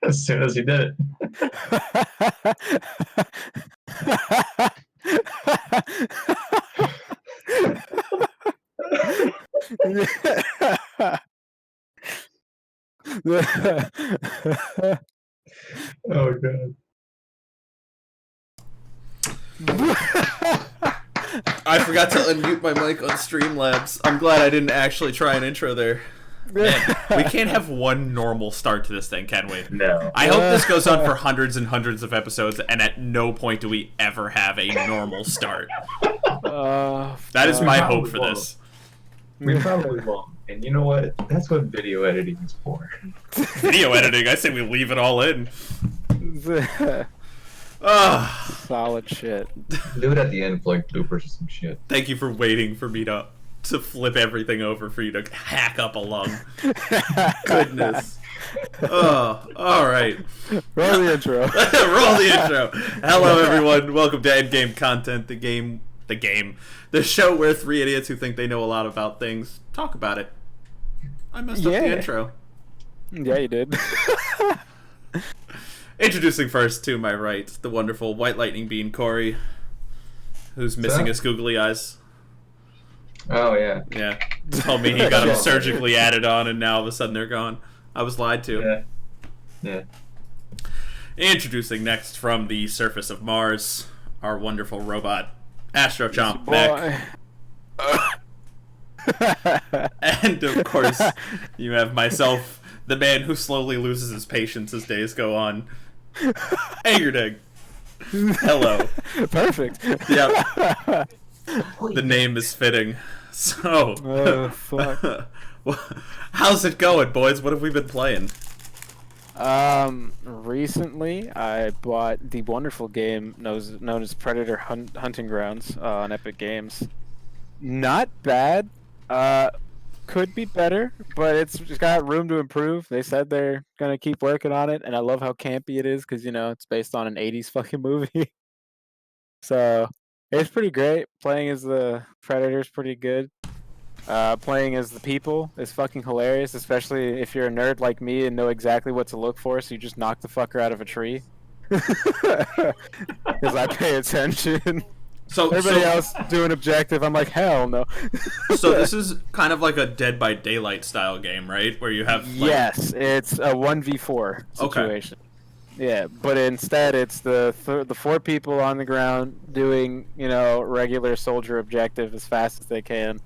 As soon as he did it. Oh god. I forgot to unmute my mic on Streamlabs. I'm glad I didn't actually try an intro there. Man, we can't have one normal start to this thing, can we? No. I hope this goes on for hundreds and hundreds of episodes, and at no point do we ever have a normal start. That is my hope for this. We probably won't. And you know what? That's what video editing is for. Video editing, I say we leave it all in. Solid shit. Do it at the end for like bloopers or some shit. Thank you for waiting for me to flip everything over for you to hack up a lung. Goodness. Oh, all right. Roll the intro. Roll the intro. Hello, everyone. Welcome to Endgame Content, the show where three idiots who think they know a lot about things talk about it. I messed up the intro. Yeah, you did. Introducing first to my right, the wonderful White Lightning Bean Corey, who's missing his googly eyes. Oh, yeah. Yeah. Told me he got them surgically added on, and now all of a sudden they're gone. I was lied to. Yeah. Introducing next from the surface of Mars, our wonderful robot, Astro Chomp Beck. And, of course, you have myself, the man who slowly loses his patience as days go on, Angerdeg. Hello. Perfect. Yep. The name is fitting. So, oh, fuck. How's it going, boys? What have we been playing? Recently I bought the wonderful game known as Predator Hunting Grounds on Epic Games. Not bad. Could be better, but it's just got room to improve. They said they're gonna keep working on it, and I love how campy it is because, you know, it's based on an 80s fucking movie. So it's pretty great. Playing as the Predator's pretty good. Playing as the people is fucking hilarious, especially if you're a nerd like me and know exactly what to look for, so you just knock the fucker out of a tree. Because I pay attention. So everybody else doing objective, I'm like, hell no. So this is kind of like a Dead by Daylight style game, right? Where you have Yes, it's a 1v4 situation. Okay. Yeah, but instead it's the four people on the ground doing, you know, regular soldier objective as fast as they can.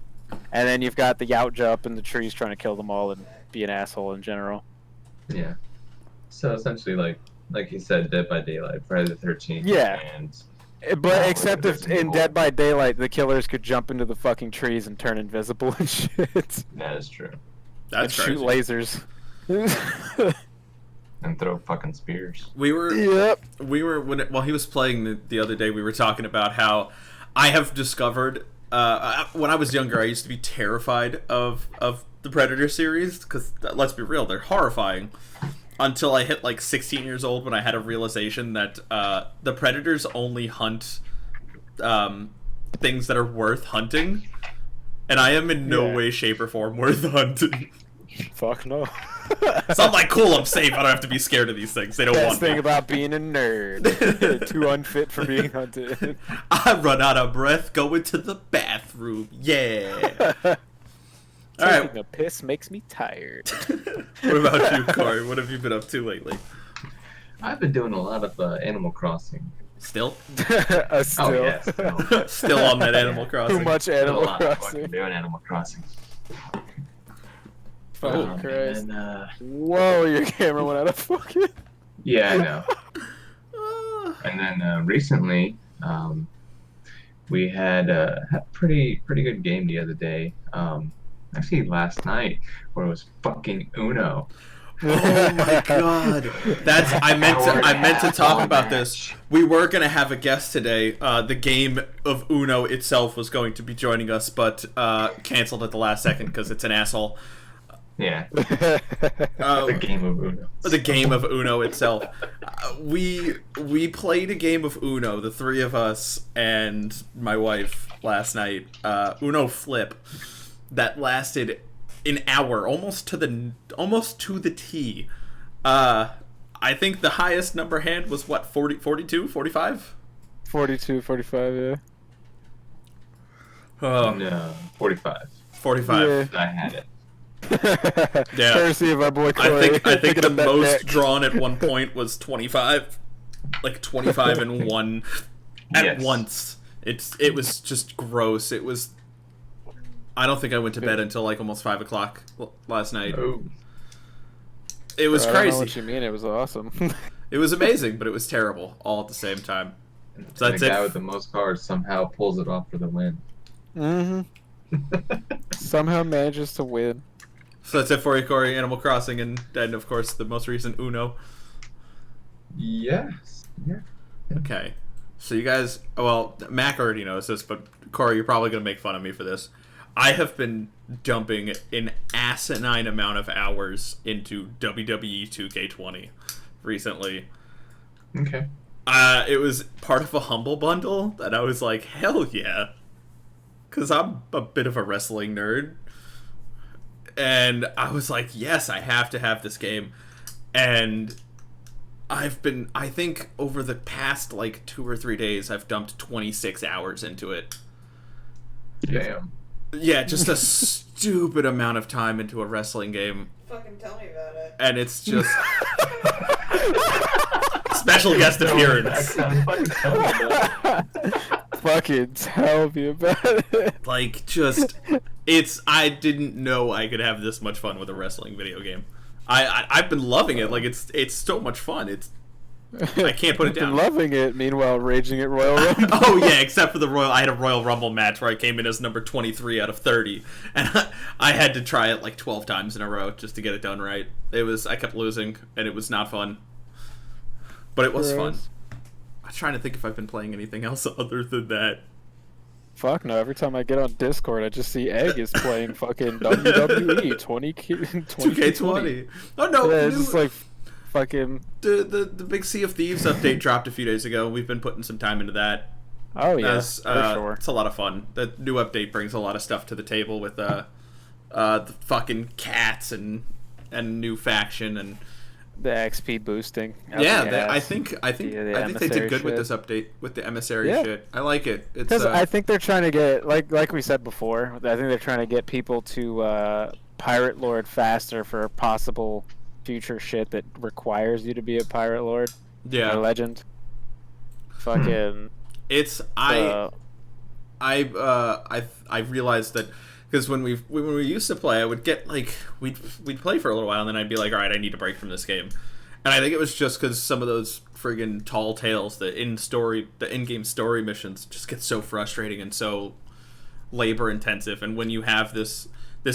And then you've got the Yautja up in the trees trying to kill them all and be an asshole in general. Yeah. So essentially, like you said, Dead by Daylight, Friday the 13th. Yeah. And but except if in Dead by Daylight, the killers could jump into the fucking trees and turn invisible and shit. That is true. That's and crazy. Shoot lasers. And throw fucking spears. We were while he was playing the other day, we were talking about how I have discovered when I was younger, I used to be terrified of the Predator series because, let's be real, they're horrifying. Until I hit like 16 years old when I had a realization that the Predators only hunt things that are worth hunting, and I am in no way, shape, or form worth hunting. Fuck no. So I'm like, cool, I'm safe. I don't have to be scared of these things. They don't want me. Best thing about being a nerd. Too unfit for being hunted. I run out of breath going to the bathroom. Yeah. All right. Taking a piss makes me tired. What about you, Corey? What have you been up to lately? I've been doing a lot of Animal Crossing. Still? Still. Oh, yeah, still. Still on that Animal Crossing. Too much Animal Crossing. Fucking doing Animal Crossing. Fucking Christ. And, whoa, your camera went out of focus. Yeah, I know. And then recently, we had a pretty good game the other day. Actually, last night, where it was fucking Uno. Oh my god! I meant to talk about this. We were gonna have a guest today. The game of Uno itself was going to be joining us, but canceled at the last second because it's an asshole. Yeah. The game of Uno. The game of Uno itself. We played a game of Uno, the three of us and my wife, last night. Uno Flip. that lasted an hour, almost to the T. I think the highest number hand was what, 40, 42, 45? 42, 45, yeah. No, 45. 45. I had it. Yeah. Courtesy of our boy Corey. I think the most neck. drawn at one point was 25. Like 25 and 1 at once. It was just gross. It was. I don't think I went to bed until like almost 5 o'clock last night. Oh. It was I crazy. don't know what you mean. It was awesome. It was amazing, but it was terrible all at the same time. So And that's the guy it. with the most cards somehow pulls it off for the win. Somehow manages to win. So that's it for you, Corey. Animal Crossing, and then of course the most recent Uno. Yes. Yeah. Okay. So you guys, well, Mac already knows this, but Corey, you're probably gonna make fun of me for this. I have been dumping an asinine amount of hours into WWE 2K20 recently. Okay. It was part of a Humble Bundle that I was like, hell yeah. Because I'm a bit of a wrestling nerd. And I was like, yes, I have to have this game. And I think over the past like 2 or 3 days, I've dumped 26 hours into it. Damn. Yeah, just a stupid amount of time into a wrestling game. Fucking tell me about it. And it's just... Special guest appearance. Fucking tell me about it. Like, just... I didn't know I could have this much fun with a wrestling video game. I've been loving it. Like, it's so much fun. I can't put it down. Been loving it. Meanwhile, raging at Royal Rumble. Oh yeah, except for I had a Royal Rumble match where I came in as number 23 out of 30, and I had to try it like 12 times in a row just to get it done right. I kept losing, and it was not fun. But it was fun. I'm trying to think if I've been playing anything else other than that. Fuck no, every time I get on Discord, I just see Egg is playing fucking WWE 2K20. Oh no, yeah, it's just like fucking... The big Sea of Thieves update dropped a few days ago. We've been putting some time into that. Oh yeah, for sure. It's a lot of fun. The new update brings a lot of stuff to the table with the fucking cats and new faction and the XP boosting. Yeah, I think they did good with shit. this update with the emissary Yeah. shit. I like it. It's Because I think they're trying to get, like we said before, I think they're trying to get people to Pirate Lord faster for possible future shit that requires you to be a Pirate Lord. Yeah. Or legend. Fucking. It's I realized that because when we used to play, I would get like we'd play for a little while and then I'd be like, all right, I need a break from this game, and I think it was just because some of those friggin' tall tales, the in-game story missions just get so frustrating and so labor intensive, and when you have this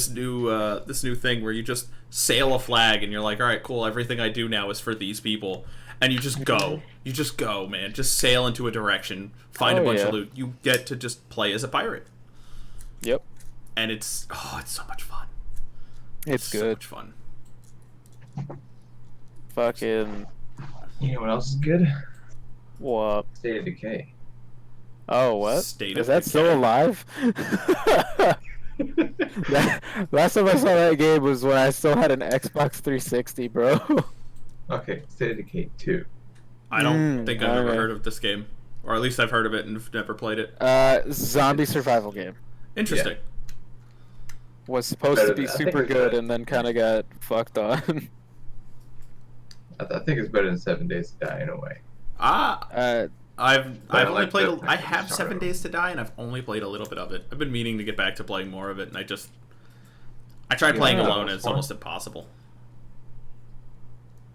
new thing where you just sail a flag and you're like, all right, cool, everything I do now is for these people, and you just go, man, just sail into a direction, find a bunch of loot, you get to just play as a pirate. Yep. And it's so much fun. It's so good. much fun. Fucking. You know what else is good? What? State of Decay. Oh, what? State Is of that Decay. still alive? Last time I saw that game was when I still had an Xbox 360, bro. Okay, State of Decay 2. I don't think I've ever okay. heard of this game, or at least I've heard of it and have never played it. Zombie survival game. Interesting. Was supposed Better to be than- I think super it's good better. and then kind of got fucked on. I think it's better than 7 Days to Die in a way. I've I only like played. the- I have genre. 7 Days to Die, and I've only played a little bit of it. I've been meaning to get back to playing more of it, and I tried playing Yeah, alone, that and was it's fun. almost impossible.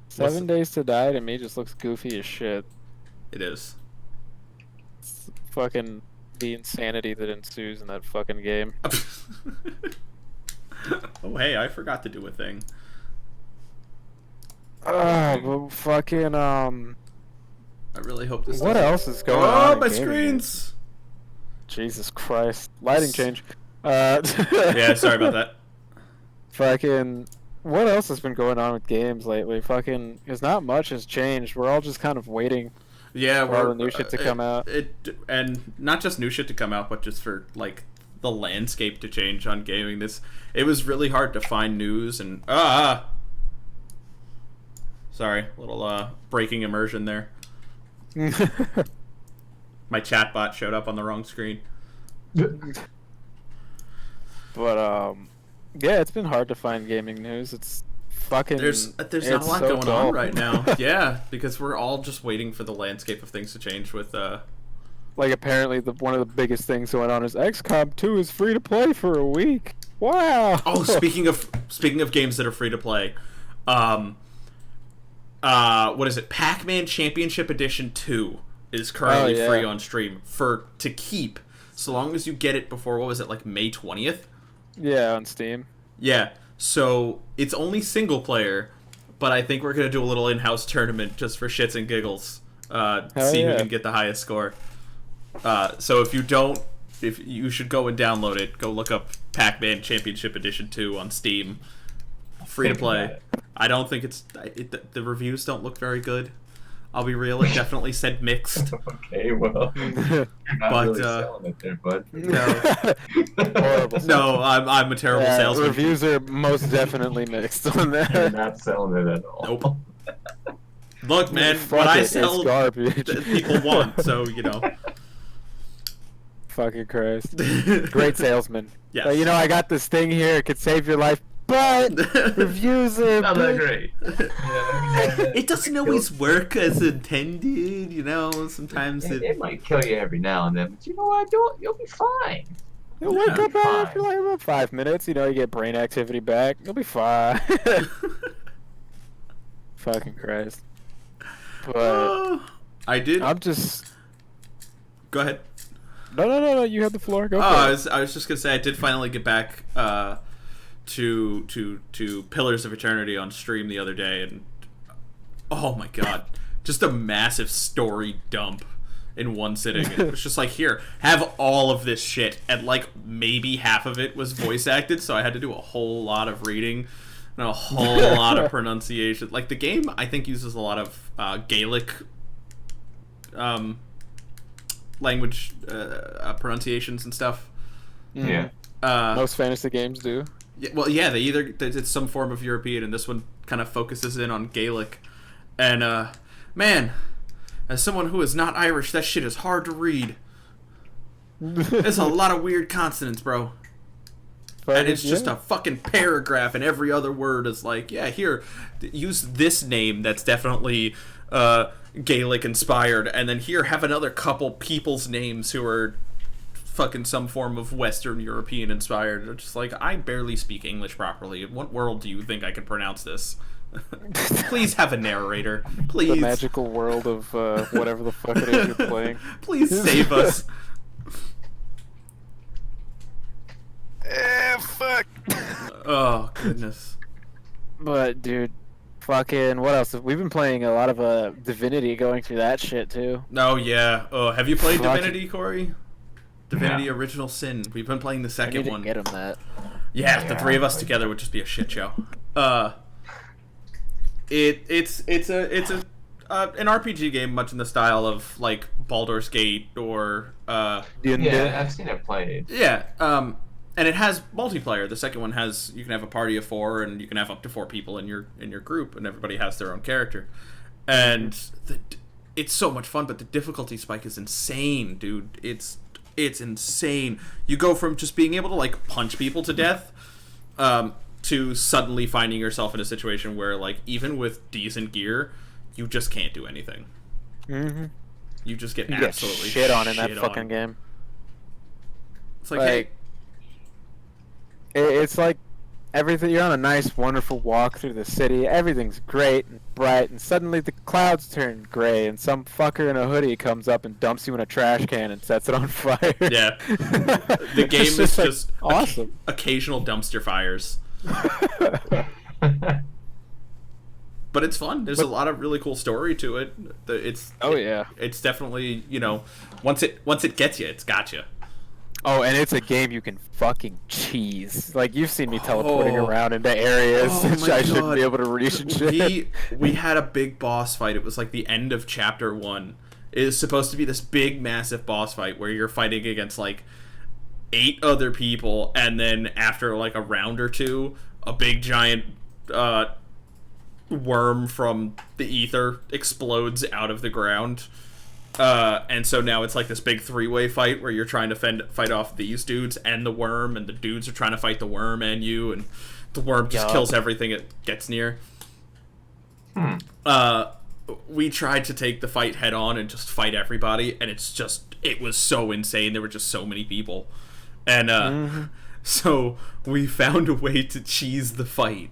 7 Days to Die to me just looks goofy as shit. It is. It's fucking the insanity that ensues in that fucking game. Oh hey, I forgot to do a thing. But fucking I really hope this. what doesn't- else is going on? Oh, in my gaming? screens! Jesus Christ! Lighting change. Yeah, sorry about that. Fucking. What else has been going on with games lately? Fucking, because not much has changed. We're all just kind of waiting Yeah, for all the new shit to come out. And not just new shit to come out, but just for like the landscape to change on gaming. It was really hard to find news and sorry, little breaking immersion there. My chatbot showed up on the wrong screen. But yeah, it's been hard to find gaming news. It's fucking. There's not a lot so going dull. on right now. Yeah, because we're all just waiting for the landscape of things to change with Like apparently one of the biggest things going on is XCOM 2 is free to play for a week. Wow. Oh, speaking of games that are free to play, what is it? Pac-Man Championship Edition 2 is currently free on stream to keep, so long as you get it before, what was it, like May 20th? Yeah, on Steam. Yeah, so it's only single player, but I think we're gonna do a little in-house tournament just for shits and giggles. See who can get the highest score. So if you should go and download it. Go look up Pac-Man Championship Edition 2 on Steam. Free to play. I don't think the reviews don't look very good. I'll be real, it definitely said mixed. Okay, well, you're not really selling it there, bud. Horrible. No, I'm a terrible salesman. Reviews are most definitely mixed on that. You're not selling it at all. Nope. Look, man, what I sell, people want, so, you know. Fucking Christ. Great salesman. Yes. Like, I got this thing here, it could save your life, but reviews are Not that great. It doesn't always work as intended, sometimes it might kill you every now and then, but you know what? You'll be fine. You'll wake up after like about 5 minutes, you get brain activity back. You'll be fine. Fucking Christ. But I'm just... Go ahead. No, you have the floor. Go for it. I was just gonna say I did finally get back to Pillars of Eternity on stream the other day, and oh my god, just a massive story dump in one sitting. And it was just like, here, have all of this shit, and like maybe half of it was voice acted, so I had to do a whole lot of reading and a whole lot of pronunciation. Like the game, I think uses a lot of Gaelic language pronunciations and stuff. Yeah. Most fantasy games do. Yeah, well, yeah, it's some form of European, and this one kind of focuses in on Gaelic. And man, as someone who is not Irish, that shit is hard to read. There's a lot of weird consonants, bro. And it's just a fucking paragraph, and every other word is like, yeah, here, use this name that's definitely Gaelic inspired, and then here, have another couple people's names who are fucking some form of Western European inspired. It's just like, I barely speak English properly. In what world do you think I can pronounce this? Please have a narrator. Please. The magical world of whatever the fuck it is you're playing. Please save us. Fuck. Oh, goodness. But, dude, fucking, what else? We've been playing a lot of Divinity, going through that shit, too. Oh, yeah. Oh, have you played Divinity, Corey? Divinity Original Sin. We've been playing the second one. Get him that. Yeah, the three of us together would just be a shit show. It's an RPG game, much in the style of like Baldur's Gate or yeah, I've seen it played. Yeah, and it has multiplayer. The second one has, you can have a party of 4, and you can have up to 4 people in your group, and everybody has their own character. And it's so much fun, but the difficulty spike is insane, dude. It's insane. You go from just being able to like punch people to death to suddenly finding yourself in a situation where, like, even with decent gear, you just can't do anything. Mm-hmm. You just get absolutely absolutely shit on in that fucking game. It's like, hey, it's like everything. You're on a nice, wonderful walk through the city. Everything's great and bright, and suddenly the clouds turn gray, and some fucker in a hoodie comes up and dumps you in a trash can and sets it on fire. Yeah, the game is just awesome. Occasional dumpster fires. But it's fun. There's a lot of really cool story to it. It's definitely, once it gets you, it's got you. Oh, and it's a game you can fucking cheese. Like, you've seen me teleporting around into areas which I shouldn't be able to reach and shit. We had a big boss fight. It was like the end of chapter 1. It is supposed to be this big, massive boss fight where you're fighting against like 8 other people, and then after like a round or two, a big giant worm from the ether explodes out of the ground. And so now it's like this big 3-way fight where you're trying to fight off these dudes and the worm, and the dudes are trying to fight the worm and you, and the worm just kills everything it gets near. We tried to take the fight head on and just fight everybody, and it was so insane. There were just so many people. And so we found a way to cheese the fight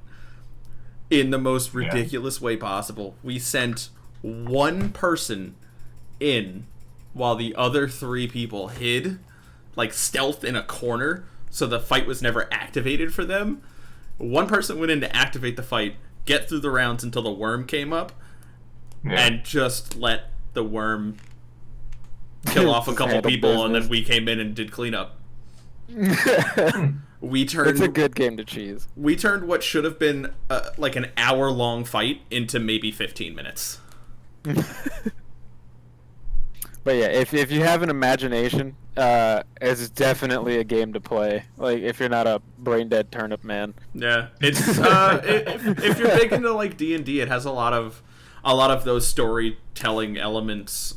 in the most ridiculous way possible. We sent one person in while the other 3 people hid, like stealth in a corner, so the fight was never activated for them. One person went in to activate the fight, get through the rounds until the worm came up, and just let the worm kill off a couple people, and then we came in and did cleanup. It's a good game to cheese. We turned what should have been like an hour-long fight into maybe 15 minutes. But yeah, if you have an imagination, it's definitely a game to play. Like, if you're not a brain dead turnip man. Yeah, it's if you're big into like D&D, it has a lot of those storytelling elements.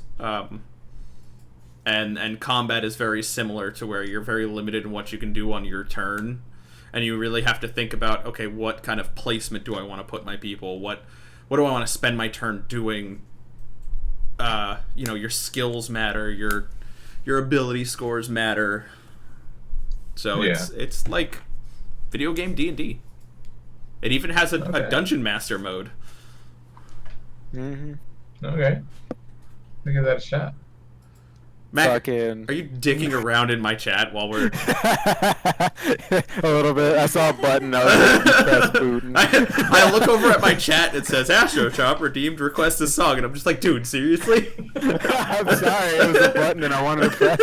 And combat is very similar to where you're very limited in what you can do on your turn, and you really have to think about, okay, what kind of placement do I want to put my people? What do I want to spend my turn doing? Your skills matter, your ability scores matter. So it's like video game D&D. It even has a dungeon master mode. Okay, I'll give that a shot. Matt, are you dicking around in my chat while we're... A little bit. I saw a button. I was like, press booting. I look over at my chat and it says, Astrochop redeemed request a song. And I'm just like, dude, seriously? I'm sorry. It was a button and I wanted to press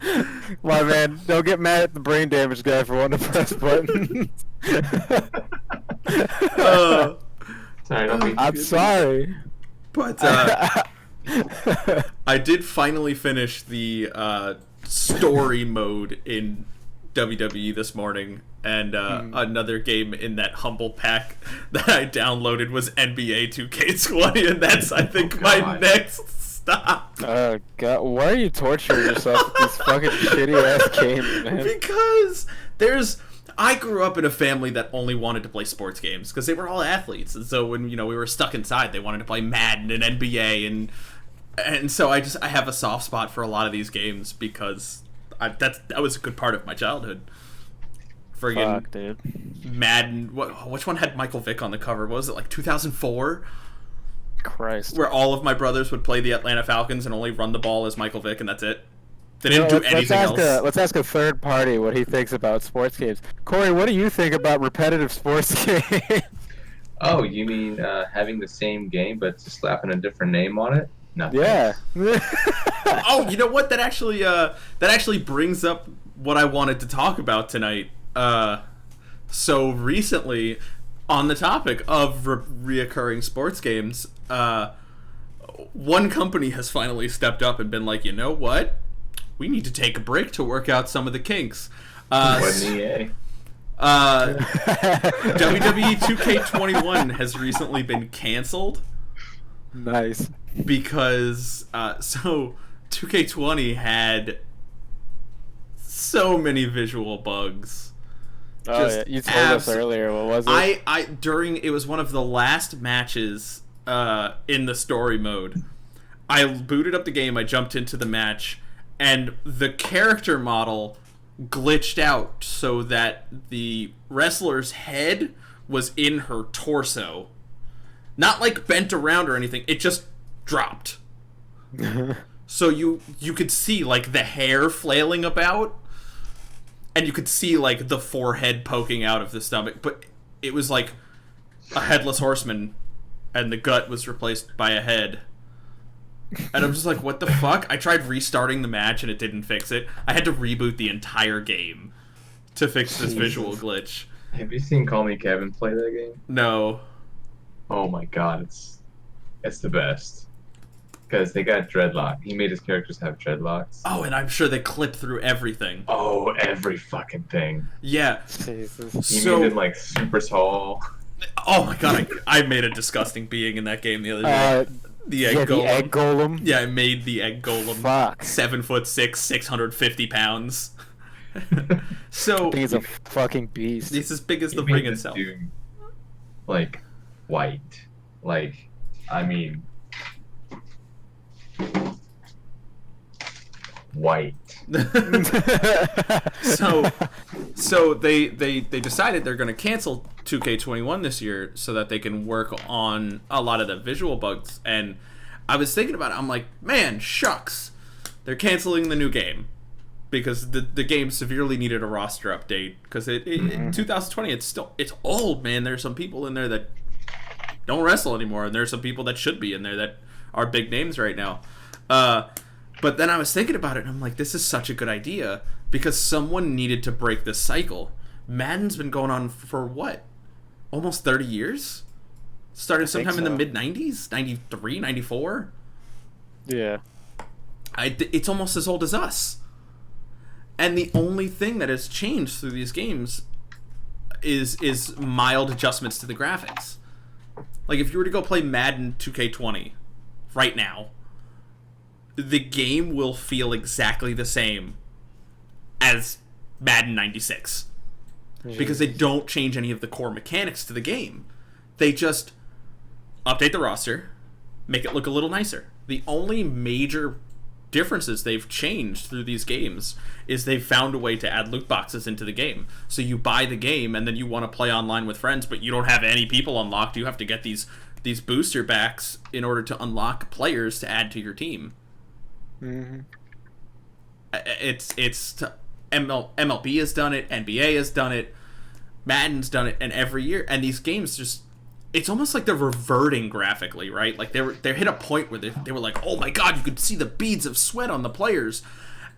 it. My man, don't get mad at the brain damage guy for wanting to press buttons. Sorry, I'm sorry. But, I did finally finish the story mode in WWE this morning, and another game in that humble pack that I downloaded was NBA 2K20, and that's, I think, my next stop. Oh, God. Why are you torturing yourself with these fucking shitty-ass games, man? Because I grew up in a family that only wanted to play sports games, because they were all athletes, and so when, we were stuck inside, they wanted to play Madden and NBA, and so I have a soft spot for a lot of these games because that was a good part of my childhood. Fuck, dude. Madden. Which one had Michael Vick on the cover? What was it, like 2004? Christ. Where all of my brothers would play the Atlanta Falcons and only run the ball as Michael Vick, and that's it. They didn't do anything else. Let's ask a third party what he thinks about sports games. Corey, what do you think about repetitive sports games? Oh, you mean having the same game but just slapping a different name on it? No. Yeah. Oh, you know what? That actually brings up what I wanted to talk about tonight. So recently, on the topic of reoccurring sports games, one company has finally stepped up and been like, you know what? We need to take a break to work out some of the kinks. EA? WWE 2K21 has recently been canceled. Nice. Because, so 2K20 had so many visual bugs. Oh, yeah. You told us earlier. What was it? It was one of the last matches in the story mode. I booted up the game, I jumped into the match, and the character model glitched out so that the wrestler's head was in her torso. Not like bent around or anything, it just dropped. So you could see like the hair flailing about, and you could see like the forehead poking out of the stomach, but it was like a headless horseman and the gut was replaced by a head. And I'm just like, what the fuck? I tried restarting the match and it didn't fix it. I had to reboot the entire game to fix this visual glitch. Have you seen Call Me Kevin play that game? No. Oh my god, it's the best. because they got dreadlock. He made his characters have dreadlocks. Oh, and I'm sure they clip through everything. Oh, every fucking thing. Yeah. Jesus. He So, made them like super tall. oh my god, I made a disgusting being in that game the other day. The egg Yeah, golem. the egg golem. Yeah, I made the egg golem. Fuck. 7'6", 650 pounds. So He's a fucking beast. he's as big as He the made ring this itself. dude, like, white. Like, I mean, white. So they decided they're going to cancel 2K21 this year so that they can work on a lot of the visual bugs. And I was thinking about it. I'm like, man, shucks, they're canceling the new game because the game severely needed a roster update because in 2020 it's old, man. There's some people in there that don't wrestle anymore, and there's some people that should be in there that are big names right now. But then I was thinking about it, and I'm like, this is such a good idea because someone needed to break this cycle. Madden's been going on for what? Almost 30 years? Started sometime in the mid-90s? 93, 94? Yeah. It's almost as old as us. And the only thing that has changed through these games is mild adjustments to the graphics. Like, if you were to go play Madden 2K20 right now, the game will feel exactly the same as Madden 96. Because they don't change any of the core mechanics to the game. They just update the roster, make it look a little nicer. The only major differences they've changed through these games is they've found a way to add loot boxes into the game. So you buy the game and then you want to play online with friends, but you don't have any people unlocked. You have to get these booster backs in order to unlock players to add to your team. Mm-hmm. MLB has done it, NBA has done it, Madden's done it, and every year, and these games just, it's almost like they're reverting graphically, right? Like they hit a point where they were like, oh my god, you could see the beads of sweat on the players,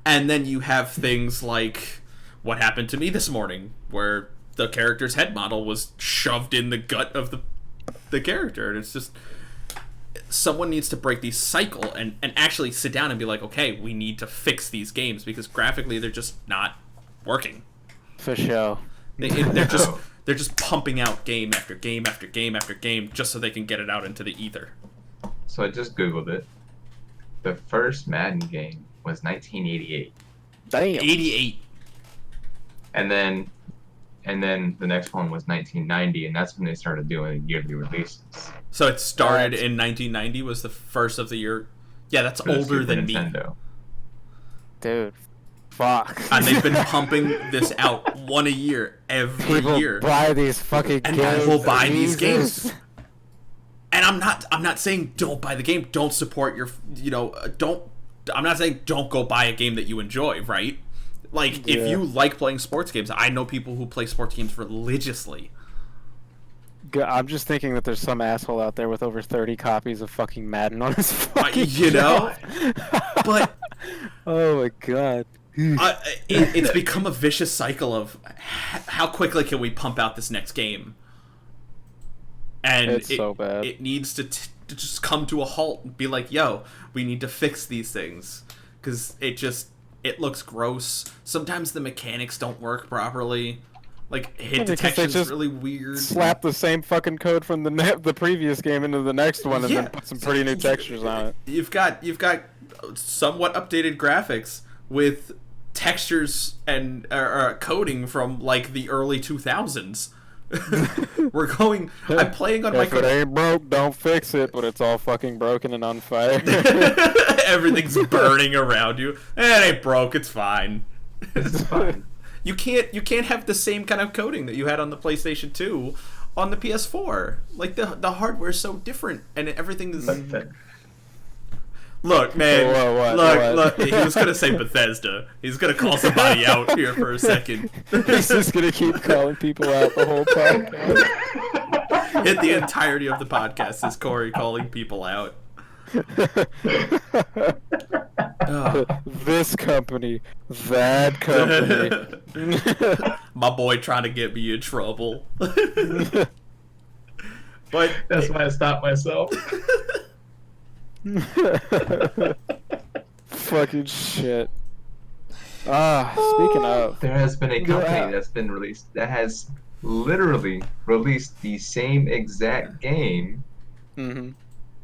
and then you have things like what happened to me this morning, where the character's head model was shoved in the gut of the character, and it's just, someone needs to break the cycle and actually sit down and be like, okay, we need to fix these games because graphically they're just not working. For sure. They're just pumping out game after game after game after game just so they can get it out into the ether. So I just Googled it. The first Madden game was 1988. Damn. 88. And then the next one was 1990, and that's when they started doing yearly releases. So it started in 1990 was the first of the year. Yeah, that's For the older Super than Nintendo. me. Dude. Fuck. And they've been pumping this out one a year every People year. buy these fucking And games. people buy these Jesus. games. And I'm not saying don't buy the game, don't support your, I'm not saying don't go buy a game that you enjoy, right? Like, if you like playing sports games, I know people who play sports games religiously. I'm just thinking that there's some asshole out there with over 30 copies of fucking Madden on his fucking But oh my god. it's become a vicious cycle of how quickly can we pump out this next game, and It's so bad. It needs to just come to a halt and be like, yo, we need to fix these things because it looks gross. Sometimes the mechanics don't work properly. Like, hit detection is really weird. Slap the same fucking code from the previous game into the next one and then put some pretty new textures on it. You've got somewhat updated graphics with textures and coding from like the early 2000s. I'm playing on my If it ain't broke, don't fix it, but it's all fucking broken and on fire. Everything's burning around you. It ain't broke, it's fine. It's fine. You can't have the same kind of coding that you had on the PlayStation 2 on the PS4. Like, the hardware is so different and everything is... Look, man. Look. He was gonna say Bethesda. He's gonna call somebody out here for a second. He's just gonna keep calling people out the whole podcast. Hit the entirety of the podcast is Corey calling people out. This company, that company. My boy trying to get me in trouble. But that's why I stopped myself. Fucking shit. Speaking of, There has been a company yeah. that's been released that has literally released the same exact game Mm-hmm.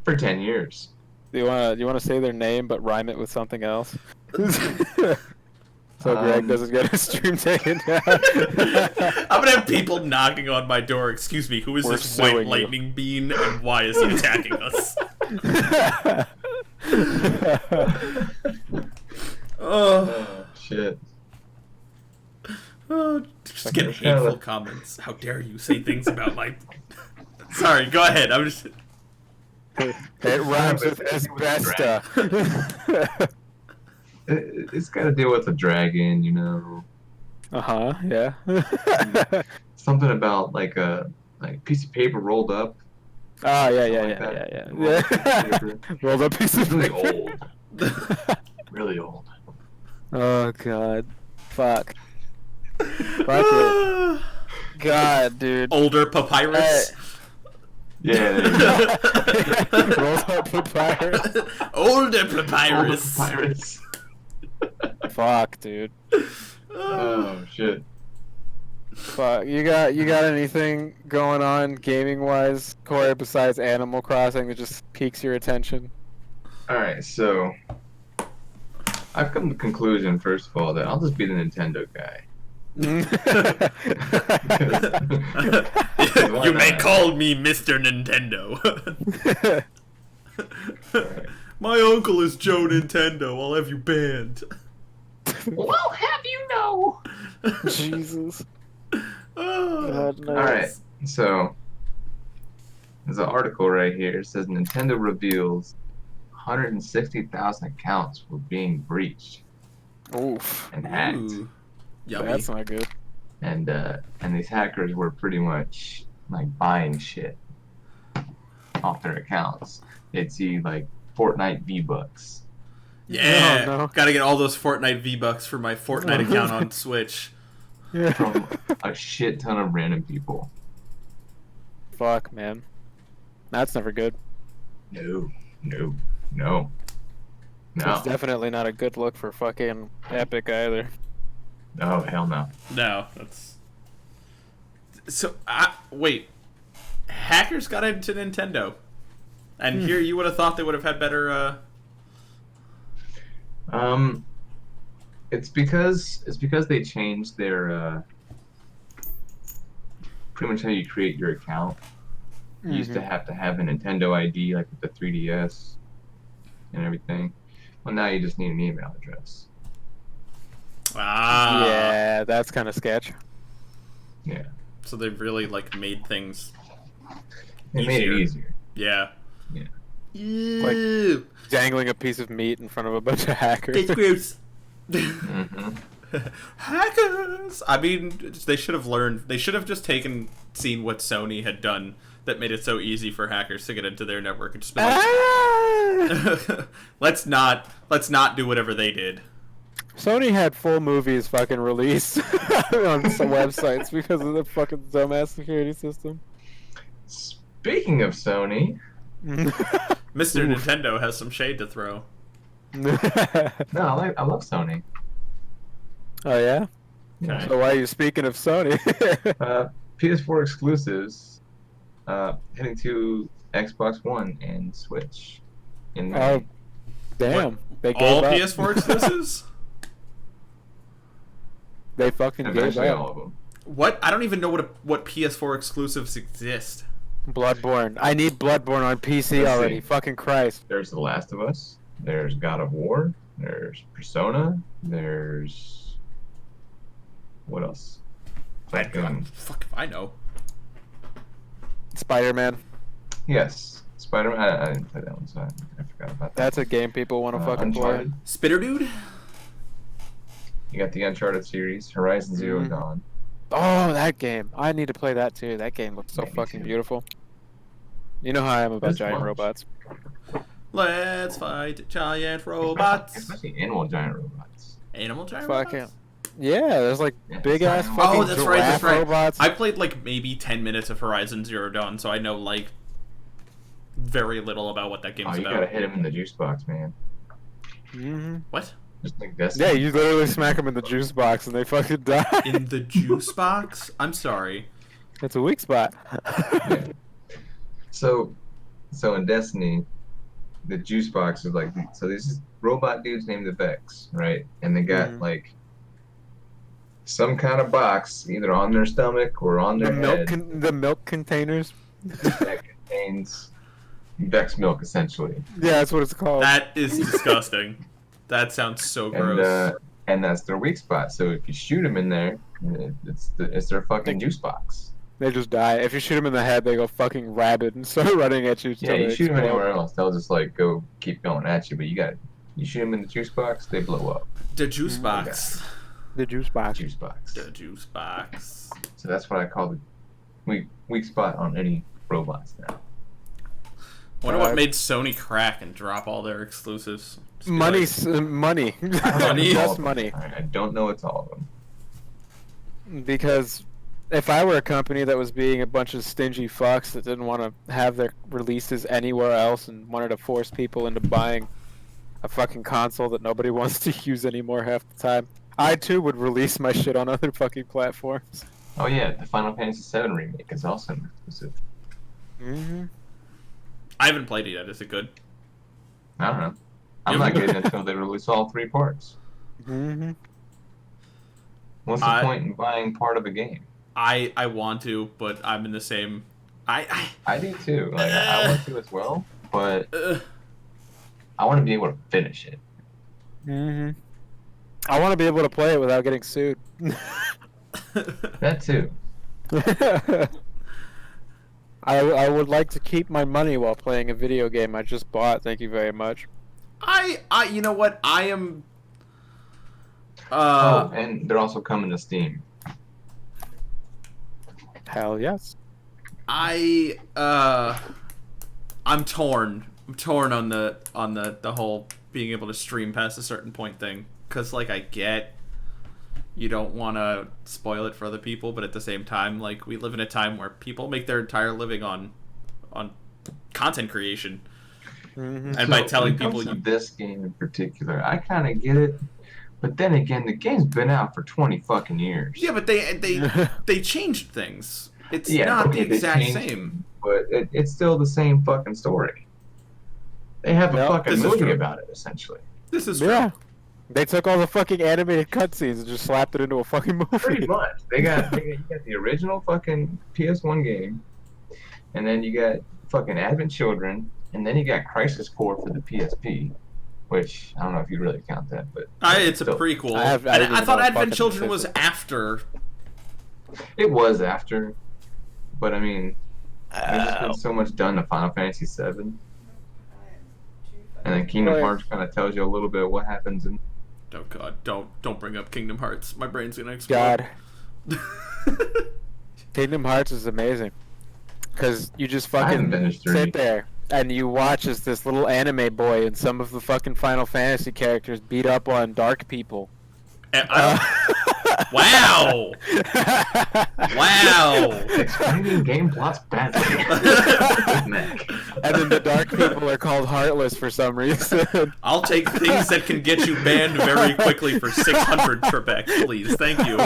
for 10 years. Do you wanna say their name but rhyme it with something else? So Greg Um, doesn't get his stream taken down. I'm gonna have people knocking on my door. Excuse me, who is We're this white suing you. lightning bean, and why is he attacking us? Oh, oh, shit. just get That's kind of hateful a- comments. How dare you say things about my? Sorry, go ahead. I'm just. It rhymes with asbesta. It's got to deal with a dragon, you know. Uh-huh, yeah. Something about like a piece of paper rolled up, Oh, yeah, something yeah, like yeah, that. yeah, Rolled up piece of yeah. paper. Rolled up piece of It's really paper. old. Really old. Oh, God. Fuck. Fuck it. God, dude. Older papyrus. Yeah, there you go. Rolled up papyrus. Older Older papyrus. pirates. Fuck, dude. Oh shit. Fuck. You got anything going on gaming wise, Corey, besides Animal Crossing that just piques your attention? All right, so I've come to the conclusion, first of all, that I'll just be the Nintendo guy. Why You may not? call me Mr. Nintendo. Alright. My uncle is Joe Nintendo. I'll have you banned. Well, have you know? Jesus. Oh, God knows. All right, so there's an article right here. It says Nintendo reveals 160,000 accounts were being breached Oof. and hacked, Ooh, yummy. That's not good. and these hackers were pretty much like buying shit off their accounts. They'd see like Fortnite V-Bucks. Yeah, No, no. gotta get all those Fortnite V-Bucks for my Fortnite account on Switch. From a shit ton of random people. Fuck, man. That's never good. No, no, no, no, It's definitely not a good look for fucking Epic either. no, hell no. No, that's... So, wait. Hackers got into Nintendo. And here you would have thought they would have had better, It's because they changed their pretty much how you create your account. You used to have a Nintendo ID like with the 3DS and everything. Well, now you just need an email address. Yeah, that's kind of sketch. Yeah, So they've really, like, made things... they made it easier. Yeah. Yeah. Ew. Dangling a piece of meat in front of a bunch of hackers. It's gross. Mm-hmm. Hackers! I mean, they should have learned. They should have just seen what Sony had done that made it so easy for hackers to get into their network and just been like, Ah! let's not do whatever they did. Sony had full movies fucking released on some websites because of the fucking dumbass security system. Speaking of Sony, Mr. Nintendo has some shade to throw. no, I love Sony. Oh yeah? Yeah. So why are you speaking of Sony? PS4 exclusives heading to Xbox One and Switch. In May. Oh, damn. What? They gave All up. PS4 exclusives? They fucking gave Eventually, all up. of them. What? I don't even know what PS4 exclusives exist. Bloodborne. I need Bloodborne on PC Let's already. see. Fucking Christ. There's The Last of Us. There's God of War. There's Persona. There's what else? Fucking Fuck if I know. Spider-Man. yes, Spider-Man. I didn't play that one, so I forgot about that. That's a game people want to fucking Uncharted. Spitter Dude? You got the Uncharted series, Horizon Zero Mhm. Dawn. play. Oh, that game. I need to play that too. That game looks so Yeah, me fucking too. beautiful. You know how I am about There's giant much. robots. Let's fight giant Especially, robots. especially animal giant robots. Animal giant Fucking robots? yeah, there's like Yeah, big ass giant fucking Oh, that's right, that's giraffe right. robots. I played like maybe 10 minutes of Horizon Zero Dawn, so I know like very little about what that Oh, game's you about. gotta hit him in the juice box, man. Hmm. What? Just like Yeah, Destiny. you literally smack them in the juice box and they fucking die. In the juice box? I'm sorry. It's a weak spot. Yeah. So, so in Destiny, the juice box is like so. These robot dudes named the Vex, right? And they got Mhm. like some kind of box either on their stomach or on their head The milk containers. that contains Vex milk, essentially. Yeah, that's what it's called. That is disgusting. That sounds so And gross. that's their weak spot. So if you shoot them in there, it's their They, fucking juice box. they just die. If you shoot them in the head, they go fucking rabid and start running at you Yeah, until you they shoot them explode. anywhere else, they'll just like go keep going at you. But you shoot them in the juice box, they blow up. The juice Mhm. box. The juice box. Juice box. The juice box. So that's what I call the weak spot on any robots now. Wonder what made Sony crack and drop all their exclusives. Just be Money, like, money, Money? just money. I don't know it's all of them. Because if I were a company that was being a bunch of stingy fucks that didn't want to have their releases anywhere else and wanted to force people into buying a fucking console that nobody wants to use anymore half the time, I too would release my shit on other fucking platforms. Oh yeah, the Final Fantasy VII remake is also an exclusive. Mm-hmm. I haven't played it yet. Is it good? I don't know. I'm not getting it until they release all 3 parts. Mm-hmm. What's the point in buying part of a game? I want to, but I'm in the same. I do too. Like I want to as well, but I I want to be able to finish it. Mm-hmm. I want to be able to play it without getting sued. That too. I would like to keep my money while playing a video game I just bought. Thank you very much. you know what? I am. Oh, and they're also coming to Steam. Hell yes. I'm torn. I'm torn on the whole being able to stream past a certain point thing. Cause like I get you don't want to spoil it for other people, but at the same time, like we live in a time where people make their entire living on content creation. Mm-hmm. And by So, telling when it people comes to this game in particular, I kind of get it, but then again, the game's been out for 20 fucking years. yeah, but they changed things. It's Yeah, not okay, the they exact changed- same. But it's still the same fucking story. They have a Yep, fucking this is movie true. about it, essentially. This is true. Yeah. They took all the fucking animated cutscenes and just slapped it into a fucking movie. Pretty much. You got the original fucking PS1 game, and then you got fucking Advent Children, and then you got Crisis Core for the PSP, which I don't know if you really count that, but It's a still, prequel. I And didn't I even thought know what Advent fucking Children was this is. after. it was after, but I mean, there's just been so much done to Final Fantasy VII, and then Kingdom Right. Hearts kind of tells you a little bit of what happens in. Oh god, don't bring up Kingdom Hearts. My brain's gonna explode. God. Kingdom Hearts is amazing. Because you just I haven't fucking finished 3. sit there and you watch as this little anime boy and some of the fucking Final Fantasy characters beat up on dark people. Wow! Wow! Explaining game plots badly. And then the dark people are called Heartless for some reason. I'll take things that can get you banned very quickly for 600 Trebek, please. Thank you.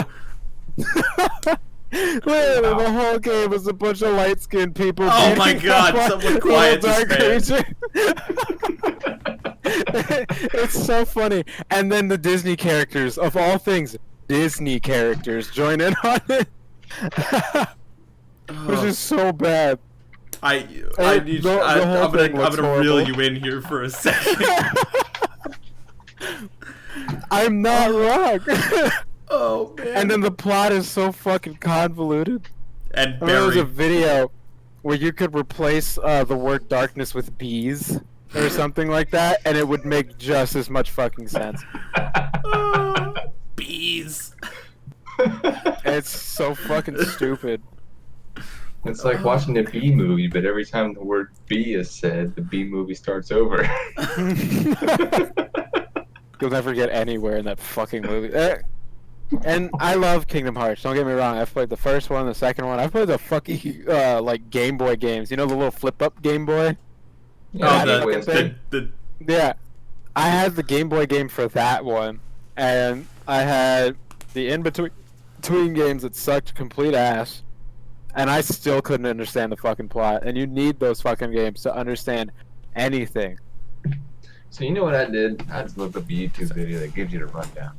Literally, the whole game is a bunch of light-skinned people. Oh my beating God, up on someone little quiet this dark man. creatures. It's so funny. And then the Disney characters, of all things, Disney characters join in on it. Which is so bad. I need. The whole I'm thing gonna looks reel horrible. you in here for a second. I'm not wrong. Oh man. And then the plot is so fucking convoluted. And There was a Barry. video where you could replace the word darkness with bees or something like that, and it would make just as much fucking sense. Bees. It's so fucking stupid. It's like watching a B movie, but every time the word B is said, the B movie starts over. You'll never get anywhere in that fucking movie. And I love Kingdom Hearts. Don't get me wrong. I've played the first one, the second one. I've played the fucking like Game Boy games. You know the little flip-up Game Boy? Yeah, Oh, That Game the Boy fucking SP. thing. Yeah, I had the Game Boy game for that one, and I had the in between games that sucked complete ass, and I still couldn't understand the fucking plot. And you need those fucking games to understand anything. So you know what I did? I just looked up a YouTube video that gives you the rundown.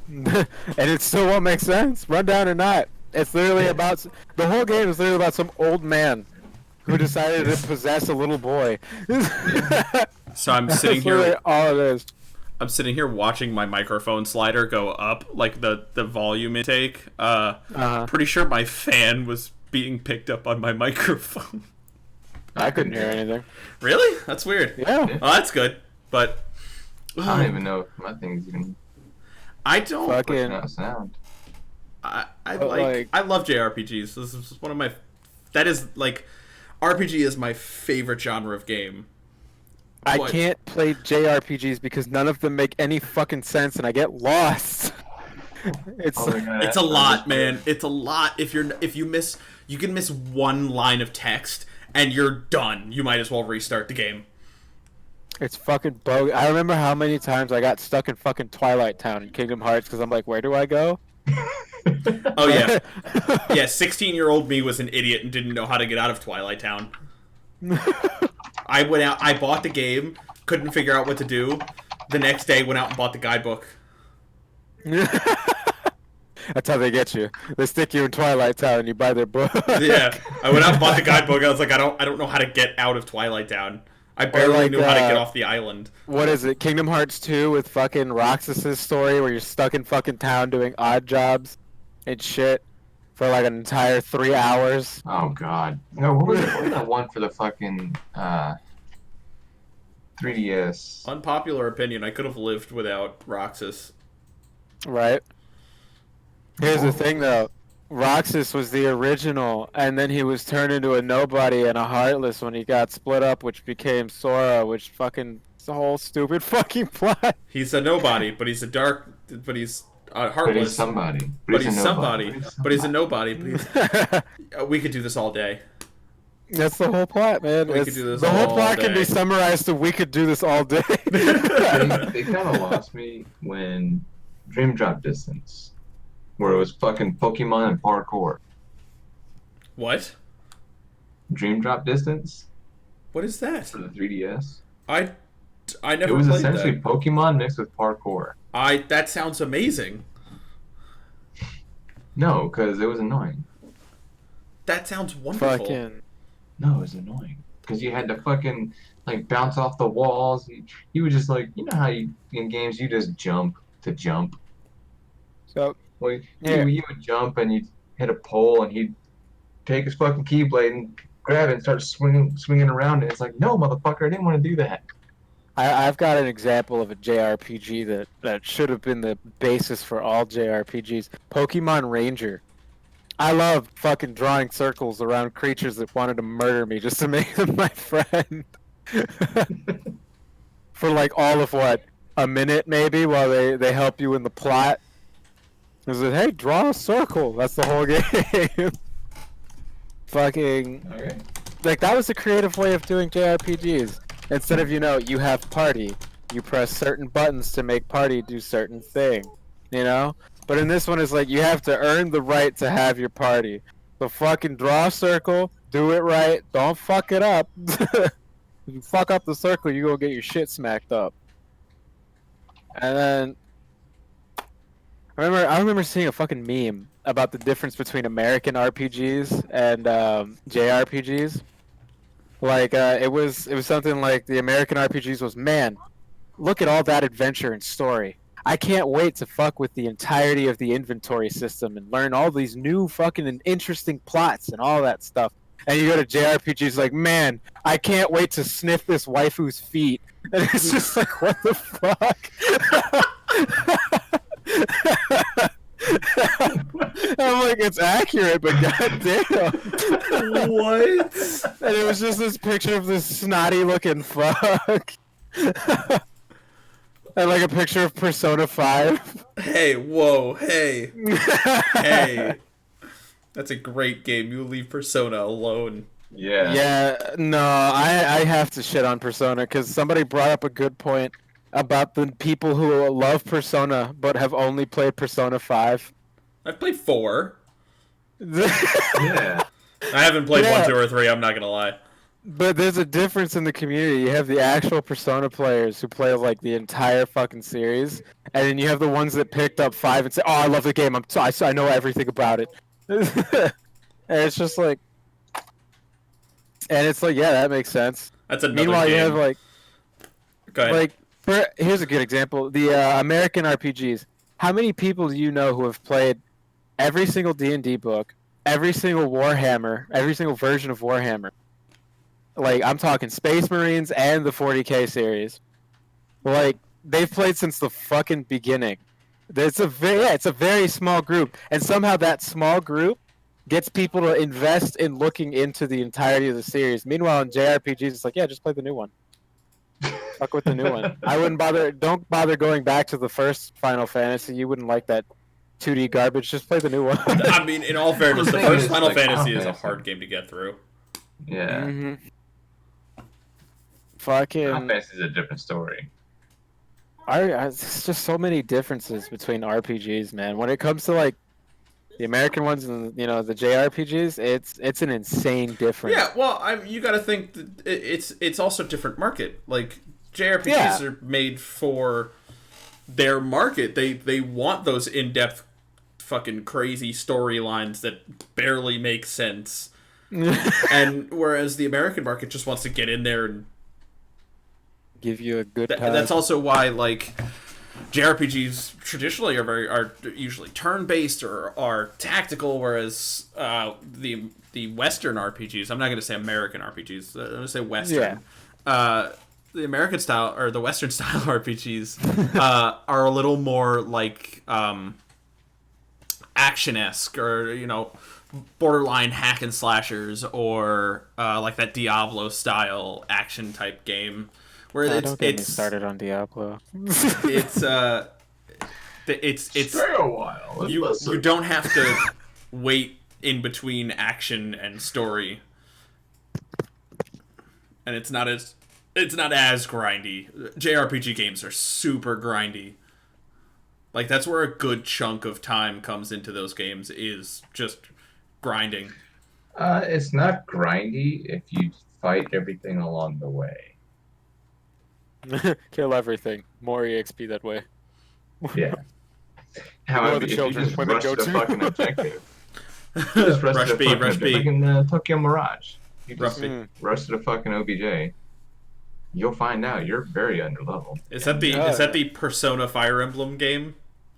And it still won't make sense, rundown or not. It's literally Yeah. about the whole game is literally about some old man who decided to possess a little boy. So I'm That's sitting literally here. all it is. I'm sitting here watching my microphone slider go up, like the volume intake. Uh-huh. Pretty sure my fan was being picked up on my microphone. I couldn't hear anything. Really? That's weird. Yeah. Oh, that's good. But I don't even know if my thing's even I don't. Fucking. pushing out sound. I But, like- I love JRPGs. This is one of my. That is like, RPG is my favorite genre of game. I What? can't play JRPGs because none of them make any fucking sense, and I get lost. It's Oh my God, It's a lot, man. It's a lot. If you miss, you can miss one line of text and you're done. You might as well restart the game. it's fucking bogus. I remember how many times I got stuck in fucking Twilight Town in Kingdom Hearts because I'm like, where do I go? Oh yeah, yeah. 16-year-old me was an idiot and didn't know how to get out of Twilight Town. I went out. I bought the game. Couldn't figure out what to do. The next day, went out and bought the guidebook. That's how they get you. They stick you in Twilight Town and you buy their book. Yeah, I went out and bought the guidebook. I was like, I don't know how to get out of Twilight Town. I barely like, knew how to get off the island. What is it? Kingdom Hearts 2 with fucking Roxas's story where you're stuck in fucking town doing odd jobs and shit for like an entire 3 hours. Oh God. No, what was it? What was that one for the fucking 3DS? Unpopular opinion: I could have lived without Roxas. Right? Here's the thing though. Roxas was the original, and then he was turned into a nobody and a heartless when he got split up, which became Sora, which fucking it's a whole stupid fucking plot. He's a nobody, but he's a dark, but he's But heartless. he's somebody. But a he's nobody. somebody. But he's a nobody. But he's, we could do this all day. That's the whole plot, man. We could do this the whole all plot can day. be summarized to we could do this all day. They kind of lost me when Dream Drop Distance, where it was fucking Pokemon and parkour. What? Dream Drop Distance What is that? for the 3DS. I It never was played essentially that. Pokemon mixed with parkour. That sounds amazing. No, because it was annoying. That sounds wonderful. Fucking. No, it was annoying. Because you had to fucking like bounce off the walls. You would just like, you know how you in games you just jump to jump. So Well, Yeah. you would jump and you'd hit a pole and he'd take his fucking keyblade and grab it and start swinging around it. It's like, no, motherfucker, I didn't want to do that. I've got an example of a JRPG that should have been the basis for all JRPGs. Pokemon Ranger. I love fucking drawing circles around creatures that wanted to murder me just to make them my friend. For like all of what? A minute maybe while they help you in the plot. Is it, hey, draw a circle. That's the whole game. Fucking Okay. like that was a creative way of doing JRPGs. Instead of you have party, you press certain buttons to make party do certain thing, But in this one, it's like you have to earn the right to have your party. So fucking draw a circle, do it right, don't fuck it up. If you fuck up the circle, you gonna get your shit smacked up. And then I remember seeing a fucking meme about the difference between American RPGs and JRPGs. Like it was something like the American RPGs was, man, look at all that adventure and story. I can't wait to fuck with the entirety of the inventory system and learn all these new fucking and interesting plots and all that stuff. And you go to JRPGs like, man, I can't wait to sniff this waifu's feet. And it's just like, what the fuck? I'm like, it's accurate, but goddamn. What? And it was just this picture of this snotty looking fuck. And like a picture of Persona 5. Hey, whoa, hey, hey. That's a great game. You leave Persona alone. Yeah. Yeah, no, I have to shit on Persona because somebody brought up a good point about the people who love Persona but have only played Persona 5. I've played 4. Yeah. I haven't played 1, Yeah, 2, or 3. I'm not gonna lie. but there's a difference in the community. You have the actual Persona players who play like the entire fucking series, and then you have the ones that picked up 5 and say, "Oh, I love the game. I know everything about it." And it's just like, and it's like, yeah, that makes sense. That's another Meanwhile, you have game. Go ahead. like here's a good example: the American RPGs. How many people do you know who have played every single D&D book, every single Warhammer, every single version of Warhammer? Like I'm talking Space Marines and the 40K series. Like they've played since the fucking beginning. It's a very small group, and somehow that small group gets people to invest in looking into the entirety of the series. Meanwhile, in JRPGs, it's like, yeah, just play the new one. Fuck with the new one. I wouldn't bother. Don't bother going back to the first Final Fantasy. You wouldn't like that 2D garbage. Just play the new one. I mean, in all fairness, Well, the the thing first is, Final like, Fantasy Final is a Fantasy. hard game to get through. Yeah. Mm-hmm. Final Fucking. Fantasy is a different story. There's just so many differences between RPGs, man. When it comes to like the American ones and the JRPGs, it's an insane difference. Yeah, well, you got to think that it's also a different market. Like JRPGs Yeah. are made for their market. They want those in-depth fucking crazy storylines that barely make sense. And whereas the American market just wants to get in there and Give you a good time. that's also why like JRPGs traditionally are usually turn-based or are tactical, whereas the Western RPGs, I'm not going to say American RPGs, I'm going to say Western. The American style or the Western style RPGs are a little more like action-esque, or borderline hack and slashers, or like that Diablo style action type game. Where don't get me started on Diablo. it's Stay a while. you don't have to wait in between action and story, and it's not as grindy. JRPG games are super grindy. Like that's where a good chunk of time comes into those games, is just grinding. It's not grindy if you fight everything along the way. Kill everything. More EXP that way. Yeah. Where However, the if you children, just women rush go the to. fucking objective, you just Rush the B, fucking rush B. objective. Like in Tokyo Mirage, you Rush just B. rush to the fucking OBJ. You'll find out you're very underleveled. Is that the Persona Fire Emblem game?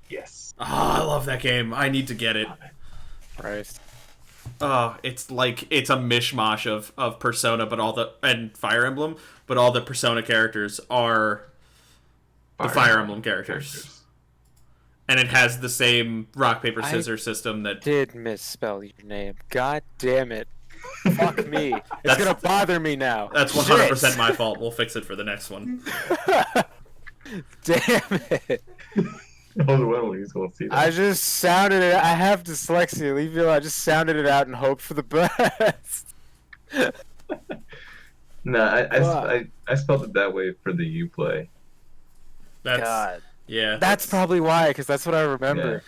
Yes. Oh, I love that game. I need to get it. Christ. Oh, it's a mishmash of Persona, and Fire Emblem, but all the Persona characters are the Fire Emblem characters. And it has the same rock paper scissors system that Did misspell your name. God damn it. Fuck me. It's gonna bother me now. that's 100% my fault. We'll fix it for the next one. Damn it. He's gonna see that. I just sounded it. I have dyslexia. Leave me alone. I just sounded it out and hoped for the best. No, I spelled it that way for the Uplay. God. Yeah. That's probably why, because that's what I remember. Yeah.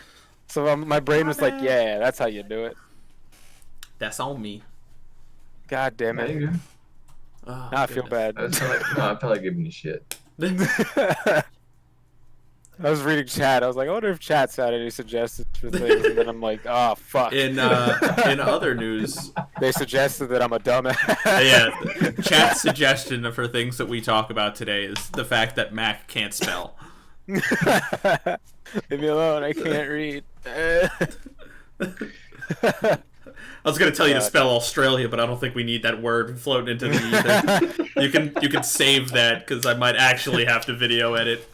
So my brain was like, yeah, that's how you do it. That's on me. God damn There it. you go. Oh, Now I feel bad. I felt like giving you shit. I was reading chat. I was like, I wonder if chat's had any suggestions for things. And then I'm like, oh, fuck. In other news, They suggested that I'm a dumbass. yeah, chat's suggestion for things that we talk about today is the fact that Mac can't spell. Leave me alone. I can't read. I was gonna tell you to spell Australia, but I don't think we need that word floating into the ether. You can save that, because I might actually have to video edit.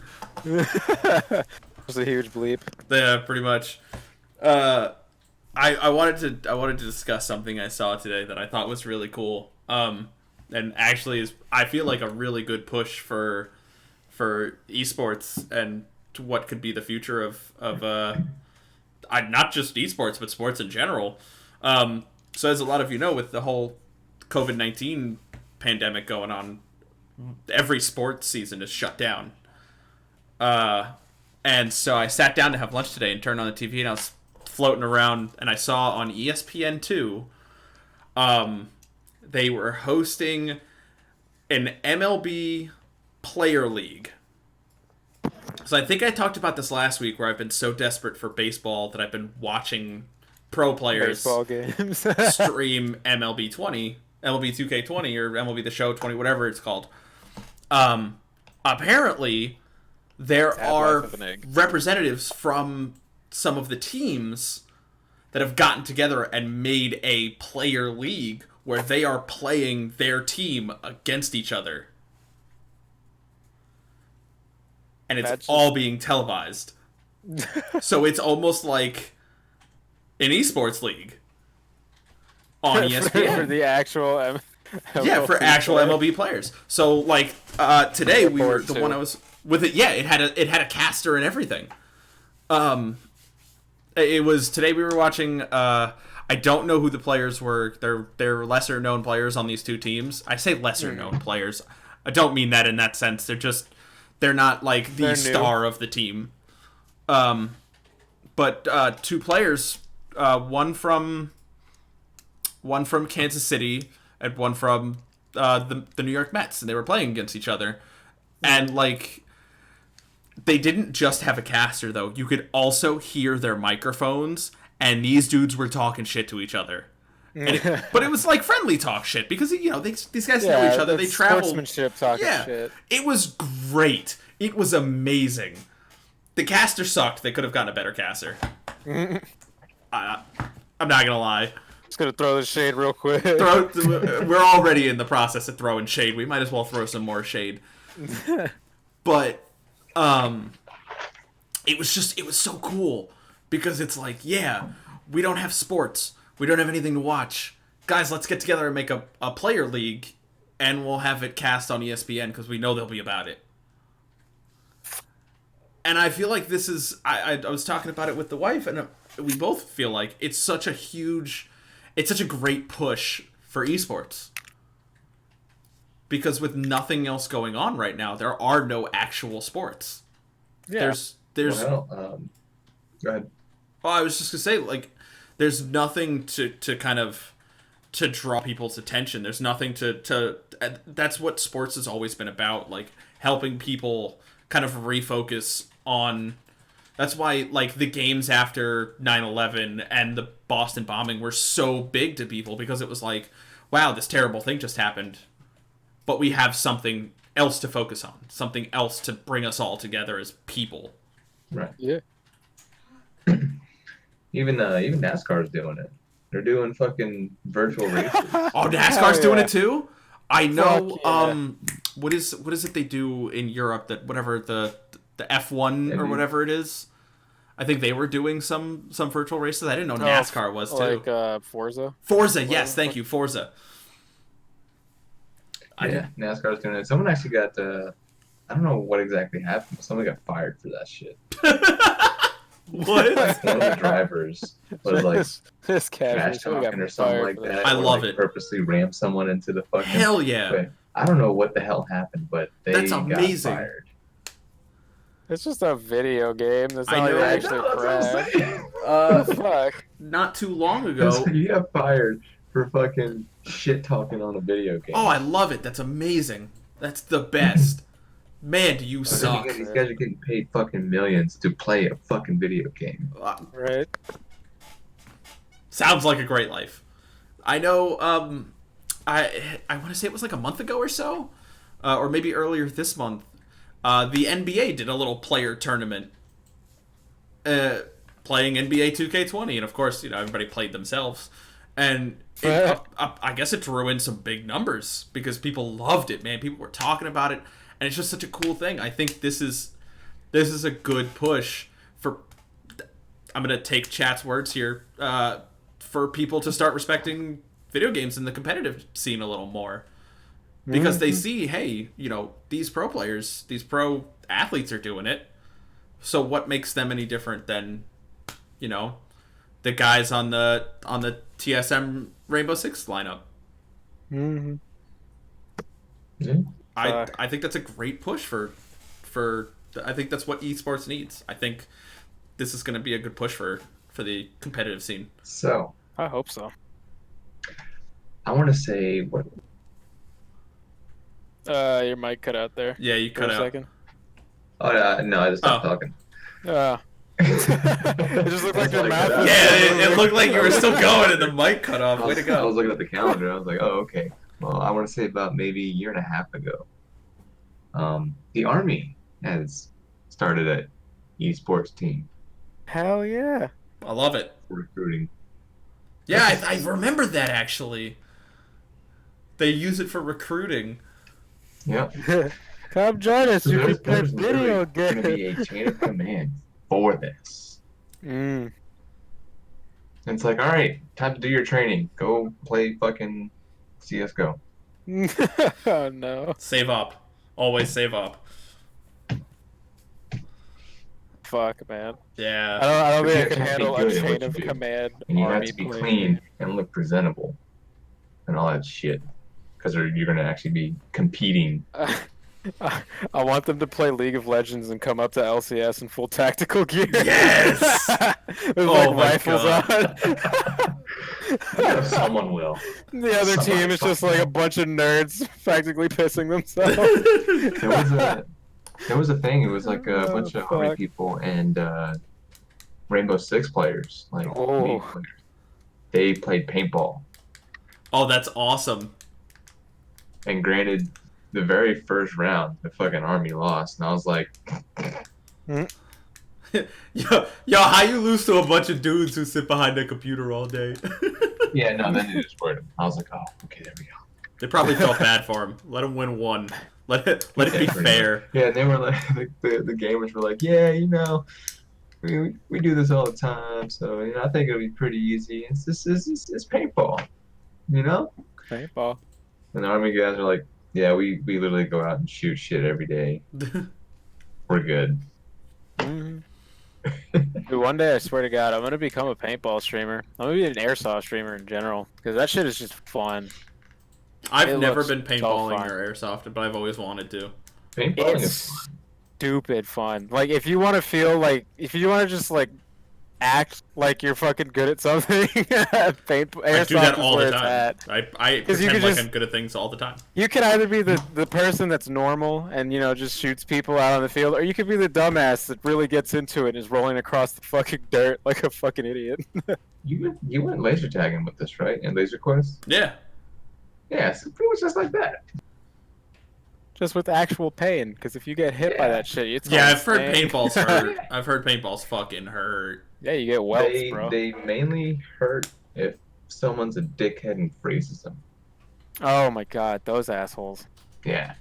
Just a huge bleep. Yeah, pretty much. I wanted to discuss something I saw today that I thought was really cool. And actually is, I feel like, a really good push for esports and to what could be the future of not just esports but sports in general. So as a lot of you know, with the whole COVID-19 pandemic going on, every sports season is shut down. And so I sat down to have lunch today and turned on the TV, and I was floating around, and I saw on ESPN2, they were hosting an MLB player league. So I think I talked about this last week, where I've been so desperate for baseball that I've been watching pro players Baseball games. stream MLB 20, MLB 2K20, or MLB The Show 20, whatever it's called. Apparently, there are representatives from some of the teams that have gotten together and made a player league where they are playing their team against each other. And it's all being televised. So it's almost like an esports league on ESPN. For the actual yeah, for actual MLB players. So like today we were the one I was with it. Yeah, it had a caster and everything. It was today we were watching. I don't know who the players were. They're lesser known players on these two teams. I say lesser known players. I don't mean that in that sense. They're not like the star of the team. But two players, one from Kansas City and one from the New York Mets, and they were playing against each other. And like, they didn't just have a caster though. You could also hear their microphones, and these dudes were talking shit to each other. But it was like friendly talk shit, because these guys know each other. They travel. Sportsmanship talking shit. It was great. It was amazing. The caster sucked. They could have gotten a better caster. I'm not gonna lie. Just gonna throw the shade real quick. We're already in the process of throwing shade. We might as well throw some more shade. But it was so cool, because it's like, yeah, we don't have sports. We don't have anything to watch. Guys, let's get together and make a player league, and we'll have it cast on ESPN, because we know they'll be about it. And I feel like this is... I was talking about it with the wife, and we both feel like it's such a great push for esports. Because with nothing else going on right now, there are no actual sports. Yeah. There's go ahead. Well, I was just gonna say, like, there's nothing to kind of to draw people's attention. There's nothing to that's what sports has always been about, like helping people kind of refocus on. That's why, like, the games after 9/11 and the Boston bombing were so big to people, because it was like, wow, this terrible thing just happened, but we have something else to focus on, something else to bring us all together as people. Right. Yeah. Even NASCAR's doing it. They're doing fucking virtual races. Oh, NASCAR's doing it too? I know. Yeah. What is it they do in Europe, that whatever the F1 or whatever it is? I think they were doing some virtual races. I didn't know NASCAR was too. Like Forza. Forza, yes, thank you, Forza. Yeah, NASCAR's doing it. Someone actually got I don't know what exactly happened, but someone got fired for that shit. What? One of the drivers was like this trash talking or something like that. I or, love like, it. Purposely rammed someone into the fucking. Hell yeah! Way. I don't know what the hell happened, but they got amazing. fired. It's just a video game. That's I not know. even actually That's what I'm crash. saying. Fuck. Not too long ago. You got fired for fucking shit talking on a video game. Oh, I love it. That's amazing. That's the best. Man, do you suck. These guys are getting paid fucking millions to play a fucking video game. Right. Sounds like a great life. I know. I want to say it was like a month ago or so, or maybe earlier this month. The NBA did a little player tournament, playing NBA 2K20, and of course, everybody played themselves, and I guess it drew in some big numbers because people loved it. Man, people were talking about it, and it's just such a cool thing. I think this is a good push for. I'm gonna take Chat's words here. For people to start respecting video games in the competitive scene a little more, because they see, hey, these pro players, these pro athletes are doing it. So what makes them any different than, the guys on the TSM Rainbow Six lineup? Mm-hmm. Yeah. I think that's a great push for I think that's what esports needs. I think this is going to be a good push for the competitive scene. So I hope so. I want to say what? Your mic cut out there Yeah, you for cut a out. second. Oh no, I just stopped Oh, talking. It just looked like That's your why I cut mouth out. was yeah, still it moving. looked like you were still going and the mic cut off. Way to I was go. looking at the calendar. I was like, oh, okay. Well, I want to say about maybe a year and a half ago, the Army has started an esports team Hell yeah. I love it. for recruiting. Yeah, I remember that actually. They use it for recruiting. Yep. Come join us. So You can play there's video literally going to games. be a chain of command for this. Mm. And it's like, all right, time to do your training. Go play fucking CS:GO. Oh no. Save up. Always save up. Fuck, man. Yeah. I don't But think you I could have to be handle a good at chain what you of do, command and you have army to be playing clean game. and look presentable and all that shit because you're going to actually be competing. I want them to play League of Legends and come up to LCS in full tactical gear. Yes! With like Oh my rifles God. on. Yeah, someone will. The other Somebody team is just like a fucking bunch of nerds practically pissing themselves. There was a there was a thing. It was like a Oh, bunch of army fuck. people and Rainbow Six players, like main Oh. players. They played paintball, Oh, that's awesome. and granted, the very first round, the fucking army lost, and I was like, Yo, how you lose to a bunch of dudes who sit behind a computer all day? yeah, no, then they destroyed him. I was like, oh, okay, there we go. They probably felt bad for him. Let him win one. Let it be Yeah, pretty fair. much. Yeah, and they were like, the gamers were like, yeah, we do this all the time, so I think it'll be pretty easy. It's paintball, you know. Paintball. And the army guys are like, yeah, we literally go out and shoot shit every day. We're good. Mm-hmm. Dude, one day I swear to God, I'm gonna become a paintball streamer. I'm gonna be an airsoft streamer in general because that shit is just fun. I've It never looks been so paintballing fun. or airsoft, but I've always wanted to. Paintballing is It's fun. stupid fun. Like if you want to feel like if you want to just like act like you're fucking good at something, I do that airsoft is all where the it's time. at. I Because you pretend could like just I'm good at things all the time. you can either be the person that's normal and just shoots people out on the field, or you could be the dumbass that really gets into it and is rolling across the fucking dirt like a fucking idiot. You went laser tagging with this, right? And Laser Quest? Yeah. Yeah, it's pretty much just like that. Just with actual pain, because if you get hit by Yeah. that shit, it's Yeah, all I've heard insane. paintballs hurt. I've heard paintballs fucking hurt. Yeah, you get welts, They bro. they mainly hurt if someone's a dickhead and freezes them. Oh my god, those assholes. Yeah.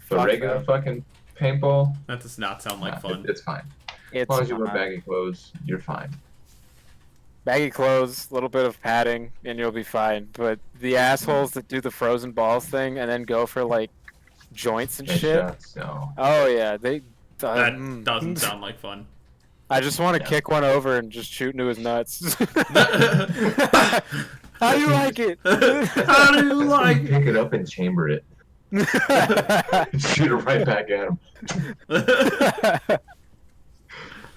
But Fuck regular them. fucking paintball, That does not sound like nah, fun. it's fine. As It's long as you wear not. baggy clothes, you're fine. Baggy clothes, a little bit of padding, and you'll be fine. But the assholes that do the frozen balls thing and then go for like joints and shit. Headshots, no. Oh yeah, they. That doesn't sound like fun. I just want to Yeah. kick one over and just shoot into his nuts. How How do you like it? do you like it? Pick it up and chamber it. Shoot it right back at him.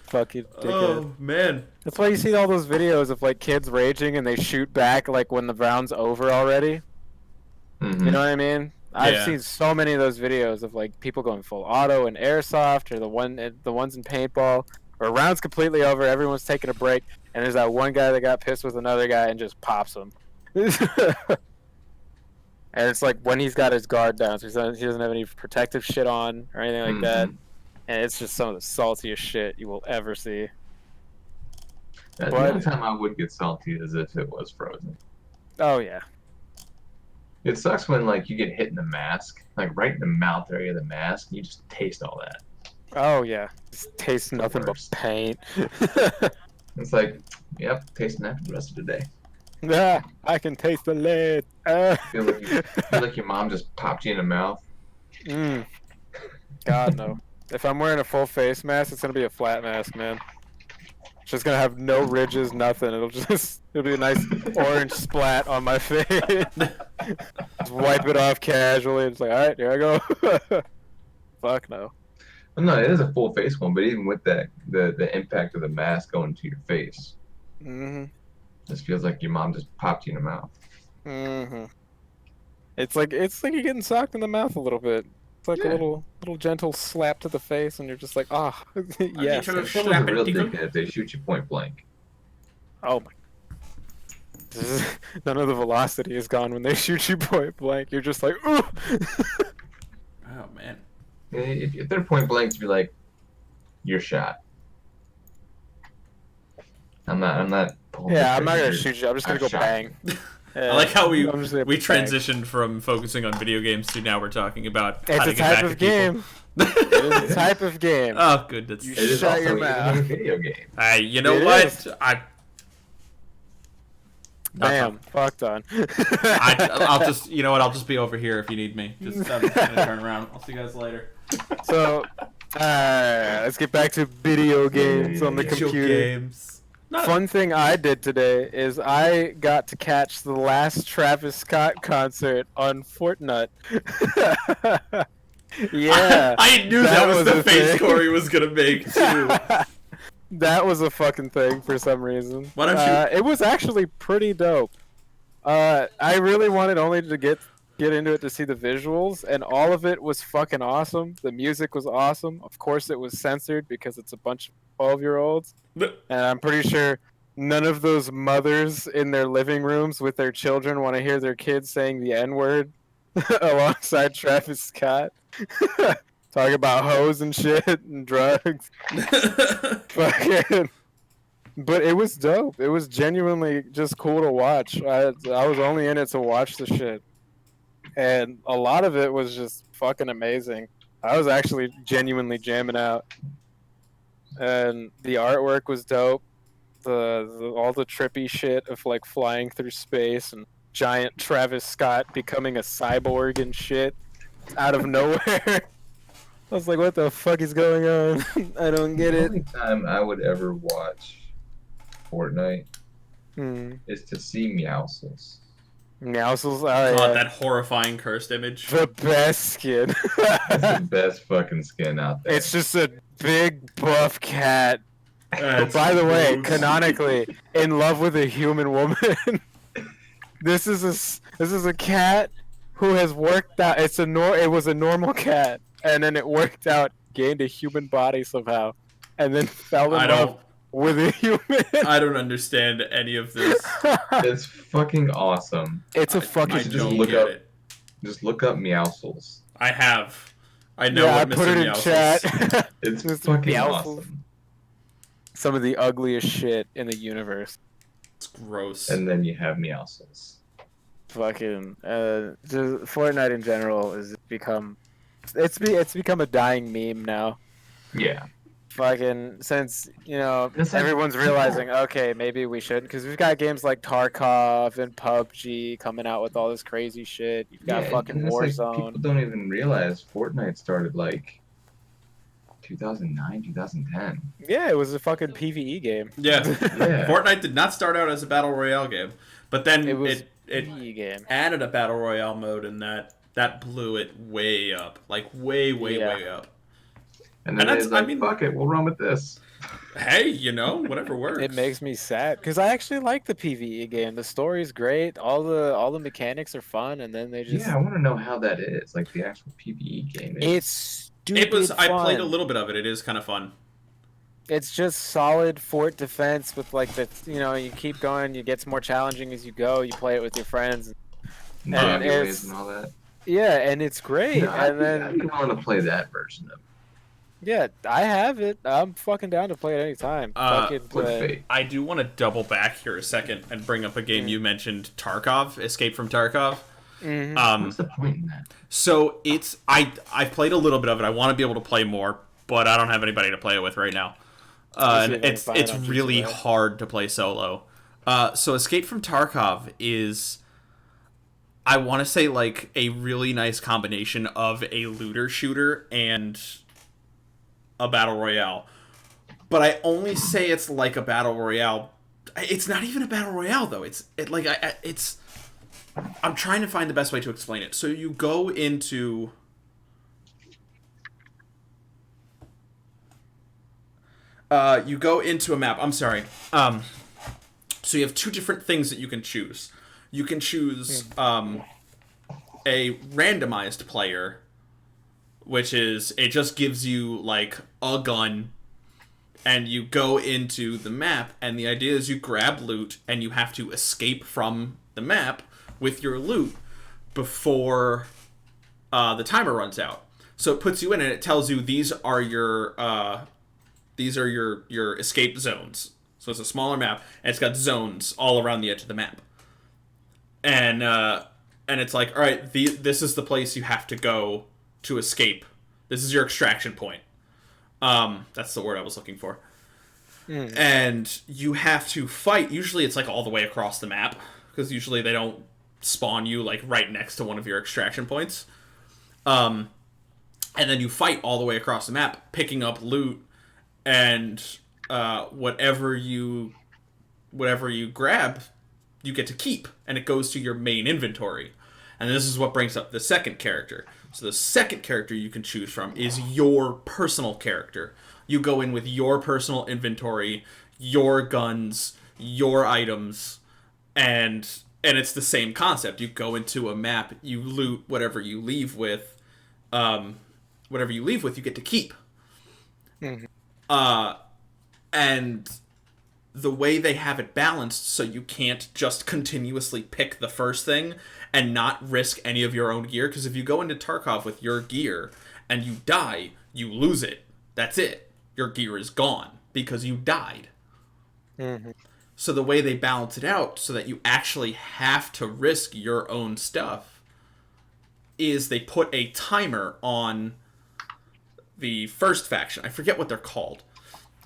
Fucking dickhead. Oh man. That's why you see all those videos of like kids raging and they shoot back like when the round's over already. Mhm. You know what I mean? I've Yeah. seen so many of those videos of like people going full auto and airsoft, or the ones in paintball, or round's completely over, everyone's taking a break, and there's that one guy that got pissed with another guy and just pops him. And it's like when he's got his guard down, so he doesn't have any protective shit on or anything like that, Mhm. and it's just some of the saltiest shit you will ever see. The But- only time I would get salty is if it was frozen. Oh yeah. It sucks when like you get hit in the mask, like right in the mouth area of the mask, and you just taste all that. Oh yeah. Just tastes the nothing but worst. paint. It's like, yep, tasting that for the rest of the day. Ah, I can taste the lead. Feel like your mom just popped you in the mouth. Mm. God no. If I'm wearing a full face mask, it's gonna be a flat mask, man. Just gonna have no ridges, nothing. It'll be a nice orange splat on my face. Just wipe it off casually. It's like, all right, here I go. Fuck no. Well, no, it is a full face one, but even with that, the impact of the mask going to your face, Mhm. just feels like your mom just popped you in the mouth. Mhm. It's like you're getting socked in the mouth a little bit. It's like a Yeah. little gentle slap to the face, and you're just like, ah, yes. trying to Like someone's a slap it, real tickle. dickhead if they shoot you point blank. Oh my. None of the velocity is gone when they shoot you point blank. You're just like, ooh. Oh man. If they're point blank, to be like, you're shot. I'm not pulling the Yeah, I'm not gonna trigger. shoot you. I'm just gonna I've go shot bang. you. I like how we I'm just gonna bang. transitioned from focusing on video games to now we're talking about how It's to a get type back of at people. game. It is a type of game. Oh, good. That's You It is Shut also your even mouth. a video game. Hey, you know It what? is. Nothing. Bam, fucked on. I'll just, you know what? I'll just be over here if you need me. I'm just gonna turn around. I'll see you guys later. So, let's get back to video games on the Video computer. Games. Not Fun thing I did today is I got to catch the last Travis Scott concert on Fortnite. Yeah. I knew that was the a face thing. Corey was gonna make too. That was a fucking thing for some reason. Why don't you- It was actually pretty dope. I really wanted only to get into it to see the visuals, and all of it was fucking awesome. The music was awesome. Of course, it was censored because it's a bunch of 12-year-olds, and I'm pretty sure none of those mothers in their living rooms with their children want to hear their kids saying the N-word alongside Travis Scott. Talking about hoes and shit and drugs. Fucking. But it was dope. It was genuinely just cool to watch. I was only in it to watch the shit. And a lot of it was just fucking amazing. I was actually genuinely jamming out. And the artwork was dope. All the trippy shit of like flying through space and giant Travis Scott becoming a cyborg and shit out of nowhere. I was like, what the fuck is going on? I don't get The it. only time I would ever watch Fortnite Hmm. is to see Meowscles. Meowscles, God, yeah. that horrifying cursed image. The best skin. It's the best fucking skin out there. It's just a big buff cat. That's By the way, gross. canonically, in love with a human woman. This is a cat who has worked out. It was a normal cat, and then it worked out, gained a human body somehow, and then fell I in don't. love with a human. I don't understand any of this. It's fucking awesome. It's a I fucking just don't look get up- it. Just look up Meowscles. I have. I know Yeah, I what put Mr. it in Meowscles- chat. It's Mr. fucking Meowscles. awesome. Some of the ugliest shit in the universe. It's gross. And then you have Meowscles. Fucking just Fortnite in general has become it's become a dying meme now. Yeah. Fucking since It's like- everyone's realizing, okay, maybe we should, because we've got games like Tarkov and PUBG coming out with all this crazy shit. You've got Yeah, fucking and it's like Warzone. people don't even realize Fortnite started like 2009, 2010. Yeah, it was a fucking PvE game. Yeah. Yeah. Fortnite did not start out as a battle royale game, but then It was it PvE game. added a battle royale mode, and that blew it way up, like way Yeah. up. And then And that's- it's like, I mean- fuck it, we'll run with this. Hey, whatever works. It makes me sad because I actually like the PvE game. The story's great. All the mechanics are fun, and then they just Yeah, I want to know how that is, like the actual PvE game. it's stupid. It was. I played a fun. little bit of it. It is kind of fun. It's just solid fort defense with like the you keep going, it gets more challenging as you go. You play it with your friends. and and giveaways it's- and all that. Yeah, and it's great. No, I'd and then be willing to play that version of yeah, I have it. I'm fucking down to play it anytime. Fucking With play. Fate. I do want to double back here a second and bring up a game Mm. you mentioned, Tarkov, Escape from Tarkov. Mhm. What's the point in that? So it's I've played a little bit of it. I want to be able to play more, but I don't have anybody to play it with right now. And see if I can it's find it it's on really GTA. hard to play solo. So Escape from Tarkov is, I want to say, like a really nice combination of a looter shooter and a battle royale. but I only say it's like a battle royale. It's not even a battle royale though. It's I'm trying to find the best way to explain it. So you go into a map. I'm sorry. So you have two different things that you can choose. You can choose a randomized player, which is it just gives you like a gun, and you go into the map, and the idea is you grab loot and you have to escape from the map with your loot before the timer runs out. So it puts you in and it tells you these are your escape zones. So it's a smaller map and it's got zones all around the edge of the map. And it's like, all right, this is the place you have to go to escape. This is your extraction point. That's the word I was looking for. And you have to fight. Usually it's like all the way across the map, because usually they don't spawn you like right next to one of your extraction points. And then you fight all the way across the map, picking up loot, and whatever you grab, you get to keep, and it goes to your main inventory. And this is what brings up the second character. So the second character you can choose from is your personal character. You go in with your personal inventory, your guns, your items, and it's the same concept. You go into a map, you loot whatever you leave with, you get to keep. Mm-hmm. And the way they have it balanced, so you can't just continuously pick the first thing and not risk any of your own gear, because if you go into Tarkov with your gear and you die, you lose it. That's it. Your gear is gone because you died. Mm-hmm. So the way they balance it out so that you actually have to risk your own stuff is they put a timer on the first faction. I forget what they're called.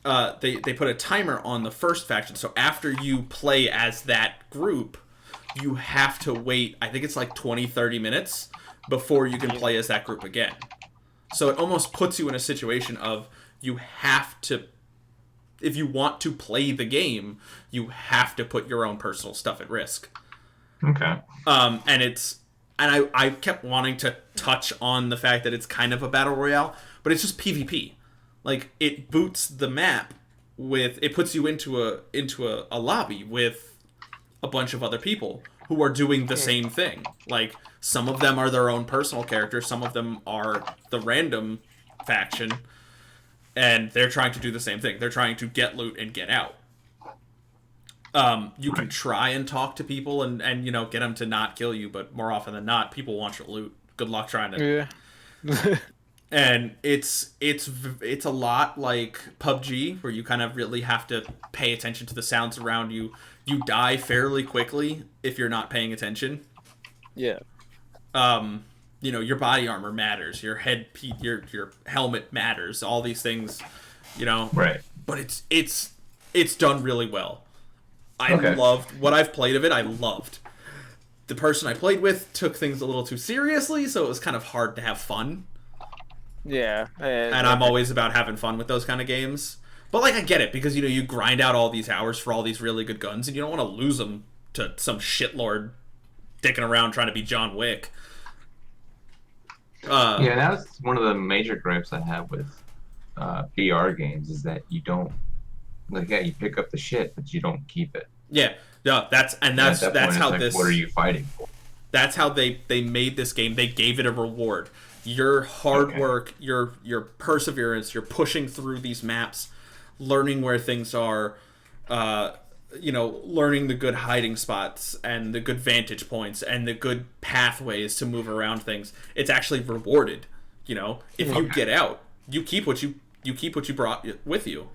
They put a timer on the first faction, so after you play as that group, you have to wait, I think it's like 20-30 minutes before you can play as that group again. So it almost puts you in a situation of you have to, if you want to play the game, you have to put your own personal stuff at risk. Okay. And I kept wanting to touch on the fact that it's kind of a battle royale, but it's just PvP. Like, it boots the map with, it puts you into a lobby with a bunch of other people who are doing the same thing. Like, some of them are their own personal characters, some of them are the random faction, and they're trying to do the same thing. They're trying to get loot and get out. You can try and talk to people and get them to not kill you, but more often than not, people want your loot. Good luck trying to. Yeah. And it's a lot like PUBG, where you kind of really have to pay attention to the sounds around you. You die fairly quickly if you're not paying attention. Yeah. Your body armor matters. Your your helmet matters. All these things, Right. But it's done really well. I loved what I've played of it. I loved. The person I played with took things a little too seriously, so it was kind of hard to have fun. Yeah. And I'm always about having fun with those kind of games. But, like, I get it, because, you grind out all these hours for all these really good guns, and you don't want to lose them to some shitlord dicking around trying to be John Wick. Yeah, that's one of the major gripes I have with VR games, is that you don't, you pick up the shit, but you don't keep it. Yeah, that's At that point, how it's this. What are you fighting for? That's how they made this game. They gave it a reward. Your hard work, your perseverance, you're pushing through these maps, learning where things are, learning the good hiding spots and the good vantage points and the good pathways to move around things. It's actually rewarded. If you get out, you keep what you brought with you.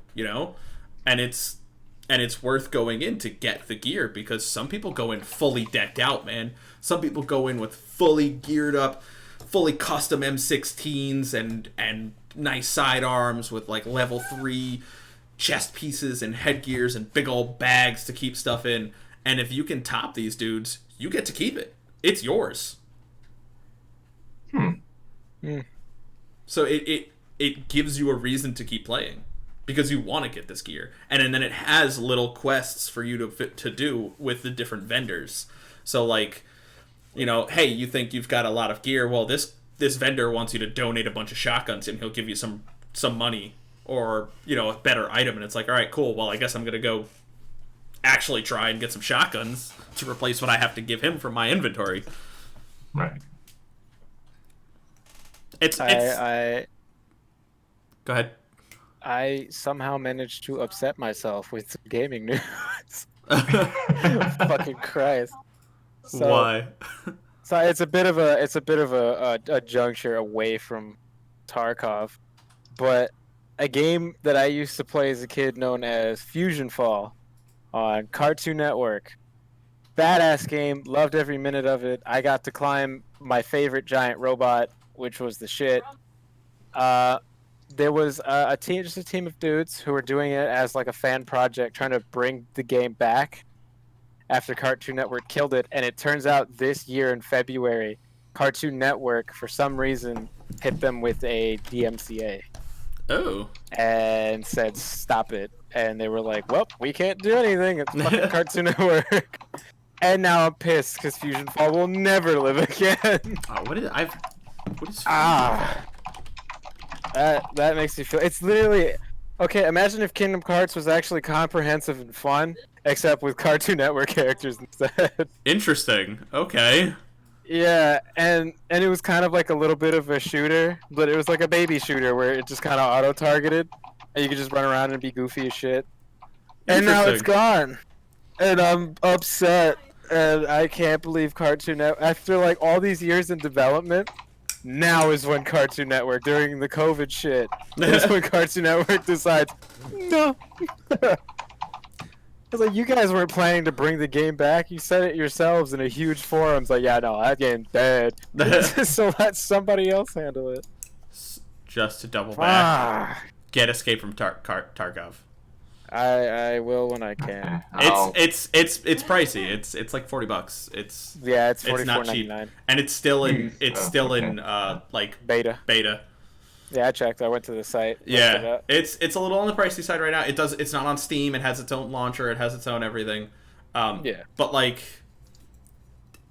And it's worth going in to get the gear, because some people go in fully decked out, man. Some people go in with fully geared up, fully custom M16s and nice sidearms with like level 3 chest pieces and headgears and big old bags to keep stuff in. And if you can top these dudes, you get to keep it. It's yours. Yeah. So it gives you a reason to keep playing. because you want to get this gear, and then it has little quests for you to do with the different vendors. So like, hey, you think you've got a lot of gear? Well, this vendor wants you to donate a bunch of shotguns, and he'll give you some money or a better item, and it's like, all right, cool. Well, I guess I'm gonna go actually try and get some shotguns to replace what I have to give him from my inventory. Right. It's I Go ahead. I somehow managed to upset myself with some gaming news. Fucking Christ. So, Why? So it's a bit of a juncture away from Tarkov, but a game that I used to play as a kid known as Fusion Fall on Cartoon Network. Badass game, loved every minute of it. I got to climb my favorite giant robot, which was the shit. There was just a team of dudes who were doing it as like a fan project, trying to bring the game back after Cartoon Network killed it. And it turns out this year in February, Cartoon Network, for some reason, hit them with a DMCA. Oh. And said, stop it. And they were like, well, we can't do anything. It's fucking Cartoon Network. And now I'm pissed because Fusion Fall will never live again. Oh, what is That makes me feel. It's literally okay. Imagine if Kingdom Hearts was actually comprehensive and fun, except with Cartoon Network characters instead. Interesting. Okay. Yeah, and it was kind of like a little bit of a shooter, but it was like a baby shooter where it just kind of auto-targeted, and you could just run around and be goofy as shit. And now it's gone, and I'm upset, and I can't believe Cartoon Network, after like all these years in development, now is when Cartoon Network, during the COVID shit, is when Cartoon Network decides, no. It's like, you guys weren't planning to bring the game back. You said it yourselves in a huge forum. It's like, yeah, no, that game's dead. So let somebody else handle it. Just to double back, get Escape from Tarkov. I will when I can. It's pricey. It's like $40. It's $44.99, and it's still in like beta. Yeah, I checked. I went to the site. Yeah, it's a little on the pricey side right now. It's not on Steam. It has its own launcher. It has its own everything. Yeah. But like,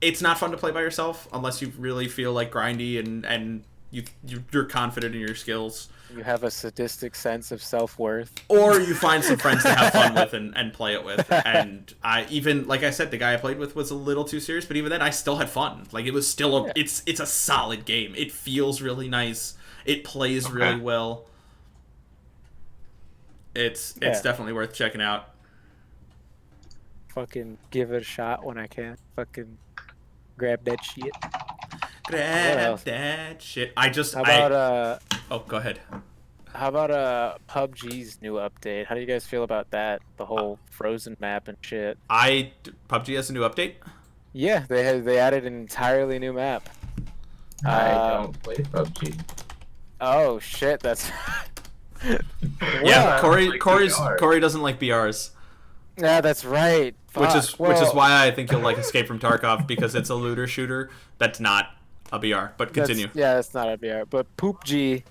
it's not fun to play by yourself unless you really feel like grindy and you're confident in your skills. You have a sadistic sense of self-worth. Or you find some friends to have fun with and play it with. And like I said, the guy I played with was a little too serious, but even then I still had fun. Like, it was still it's a solid game. It feels really nice. It plays really well. It's definitely worth checking out. Fucking give it a shot when I can. Fucking grab that shit. Grab that shit. How about Oh, go ahead. How about PUBG's new update? How do you guys feel about that? The whole frozen map and shit. PUBG has a new update? Yeah, they added an entirely new map. I don't play PUBG. Oh shit, that's yeah. Like Corey doesn't like BRs. Yeah, that's right. Which is why I think you'll like Escape from Tarkov, because it's a looter shooter that's not a BR. But continue. That's not a BR. But PUBG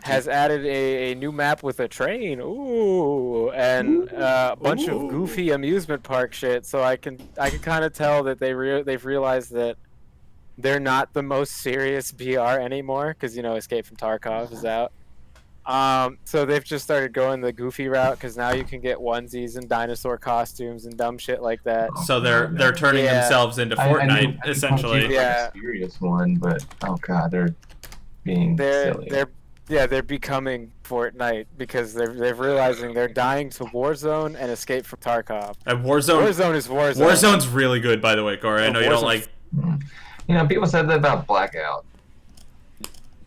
has added a new map with a train. Ooh, and a bunch of goofy amusement park shit. So I can kind of tell that they've realized that they're not the most serious BR anymore, because Escape from Tarkov is out. So they've just started going the goofy route, because now you can get onesies and dinosaur costumes and dumb shit like that. So they're turning themselves into Fortnite, essentially. Yeah, a serious one, but oh god, they're being silly. They're becoming Fortnite, because they're realizing they're dying to Warzone and Escape from Tarkov. And Warzone is Warzone. Warzone's really good, by the way, Corey. I know you don't like. People said that about Blackout.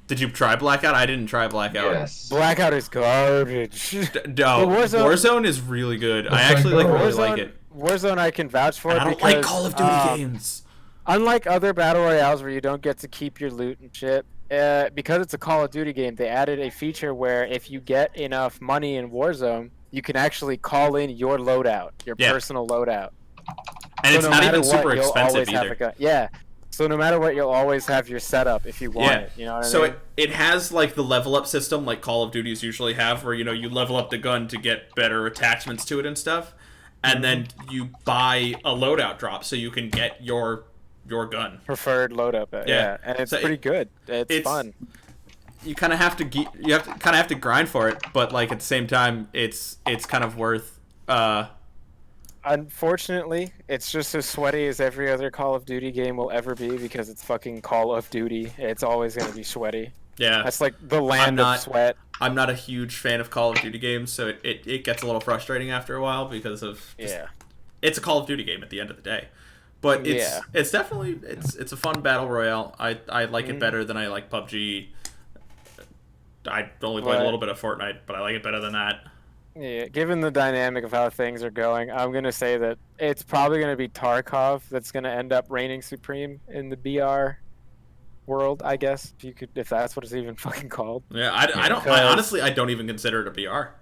Did you try Blackout? I didn't try Blackout. Yes. Blackout is garbage. No, Warzone is really good. I actually really like it. Warzone I can vouch for. And I don't like Call of Duty games. Unlike other battle royales where you don't get to keep your loot and shit, because it's a Call of Duty game, they added a feature where if you get enough money in Warzone, you can actually call in your loadout, your personal loadout. And so it's not even super expensive either. Yeah. So no matter what, you'll always have your setup if you want Yeah. it. You know what I So mean? it has like the level up system like Call of Duties usually have, where you level up the gun to get better attachments to it and stuff, and Hmm. then you buy a loadout drop so you can get your gun. Preferred load up, Yeah. yeah, and So it's pretty good. It's it's fun. you kind of have to you have to kind of have to grind for it, but like at the same time, it's kind of worth. Unfortunately, it's just as sweaty as every other Call of Duty game will ever be because it's fucking Call of Duty. It's always gonna be sweaty. Yeah, That's like the I'm land of not sweat. I'm not a huge fan of Call of Duty games, so it gets a little frustrating after a while because of just Yeah. it's a Call of Duty game at the end of the day. But Yeah. it's definitely it's a fun battle royale. I like it Mhm. better than I like PUBG. I only played a But little bit of Fortnite, but I like it better than that. yeah, given the dynamic of how things are going, I'm gonna say that it's probably gonna be Tarkov that's gonna end up reigning supreme in the BR world, I guess, if that's what it's even fucking called. Yeah, Yeah. I Because honestly I don't even consider it a BR.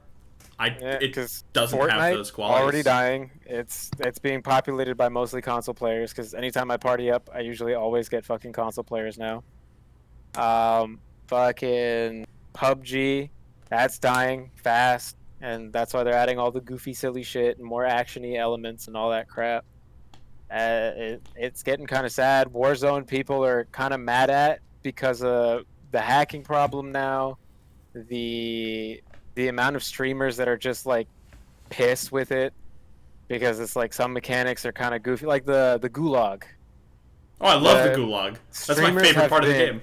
yeah, It because doesn't have Fortnite those already qualities. dying. It's being populated by mostly console players. Because anytime I party up, I usually always get fucking console players now. Fucking PUBG, that's dying fast, and that's why they're adding all the goofy, silly shit and more actiony elements and all that crap. It's getting kind of sad. Warzone people are kind of mad at because of the hacking problem now. The the amount of streamers that are just like pissed with it because it's like some mechanics are kind of goofy, like the gulag. Oh, I love the The Gulag. That's my streamers favorite have part of the been game.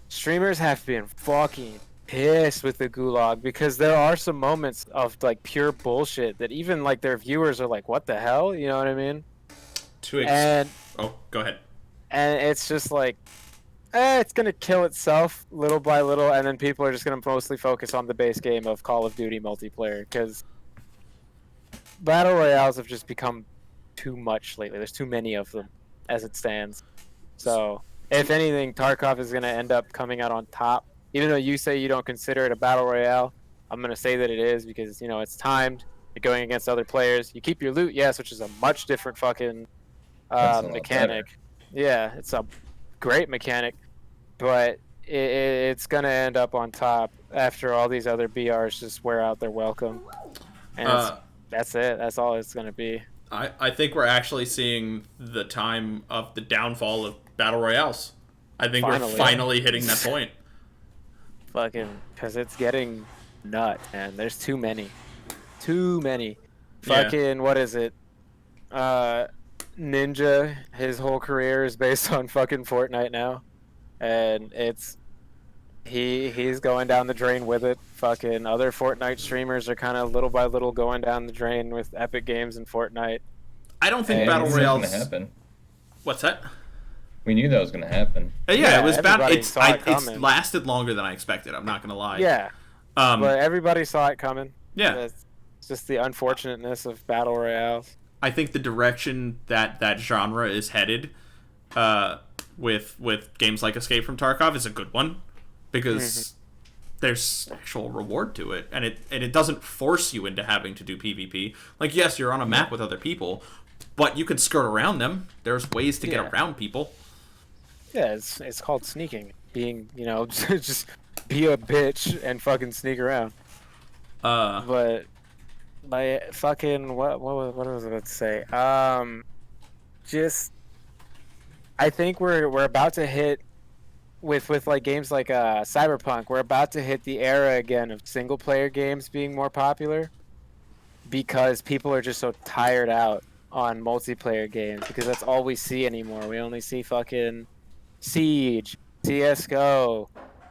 streamers have been fucking pissed with the gulag because there are some moments of like pure bullshit that even like their viewers are like, "What the hell?" You know what I mean? To ex- And oh, go ahead. it's just like, it's gonna kill itself little by little, and then people are just gonna mostly focus on the base game of Call of Duty multiplayer because battle royales have just become too much lately. There's too many of them as it stands. So, if anything, Tarkov is going to end up coming out on top. Even though you say you don't consider it a battle royale, I'm going to say that it is because, it's timed. You're going against other players. You keep your loot, yes, which is a much different fucking That's a lot mechanic. better. Yeah, it's a great mechanic, but it's going to end up on top after all these other BRs just wear out their welcome. And Uh, that's it. That's all it's going to be. I think we're actually seeing the time of the downfall of battle royales. I think we're Finally. finally hitting that point. Fucking, because it's getting nut, man. There's too many. Too many. Yeah. Fucking, what is it? Uh, Ninja, his whole career is based on fucking Fortnite now. And he's going down the drain with it. Fucking other Fortnite streamers are kind of little by little going down the drain with Epic Games and Fortnite. I don't think Yeah, we battle knew that was gonna royales. happen. What's that? We knew that was gonna happen. Yeah, it was bad. Everybody saw it It's coming. lasted longer than I expected. I'm not gonna lie. Yeah, Um. but everybody saw it coming. Yeah. It's just the unfortunateness of battle royales. I think the direction that genre is headed, with games like Escape from Tarkov is a good one, because there's actual reward to it, and it doesn't force you into having to do PvP. Like, yes, you're on a map with other people, but you can skirt around them. There's ways to Yeah. get around people. Yeah, it's called sneaking. Being, just be a bitch and fucking sneak around. Uh, But my fucking what was I about to say? Just I think we're about to hit with like games like Cyberpunk. We're about to hit the era again of single player games being more popular because people are just so tired out on multiplayer games because that's all we see anymore. We only see fucking Siege, CS:GO,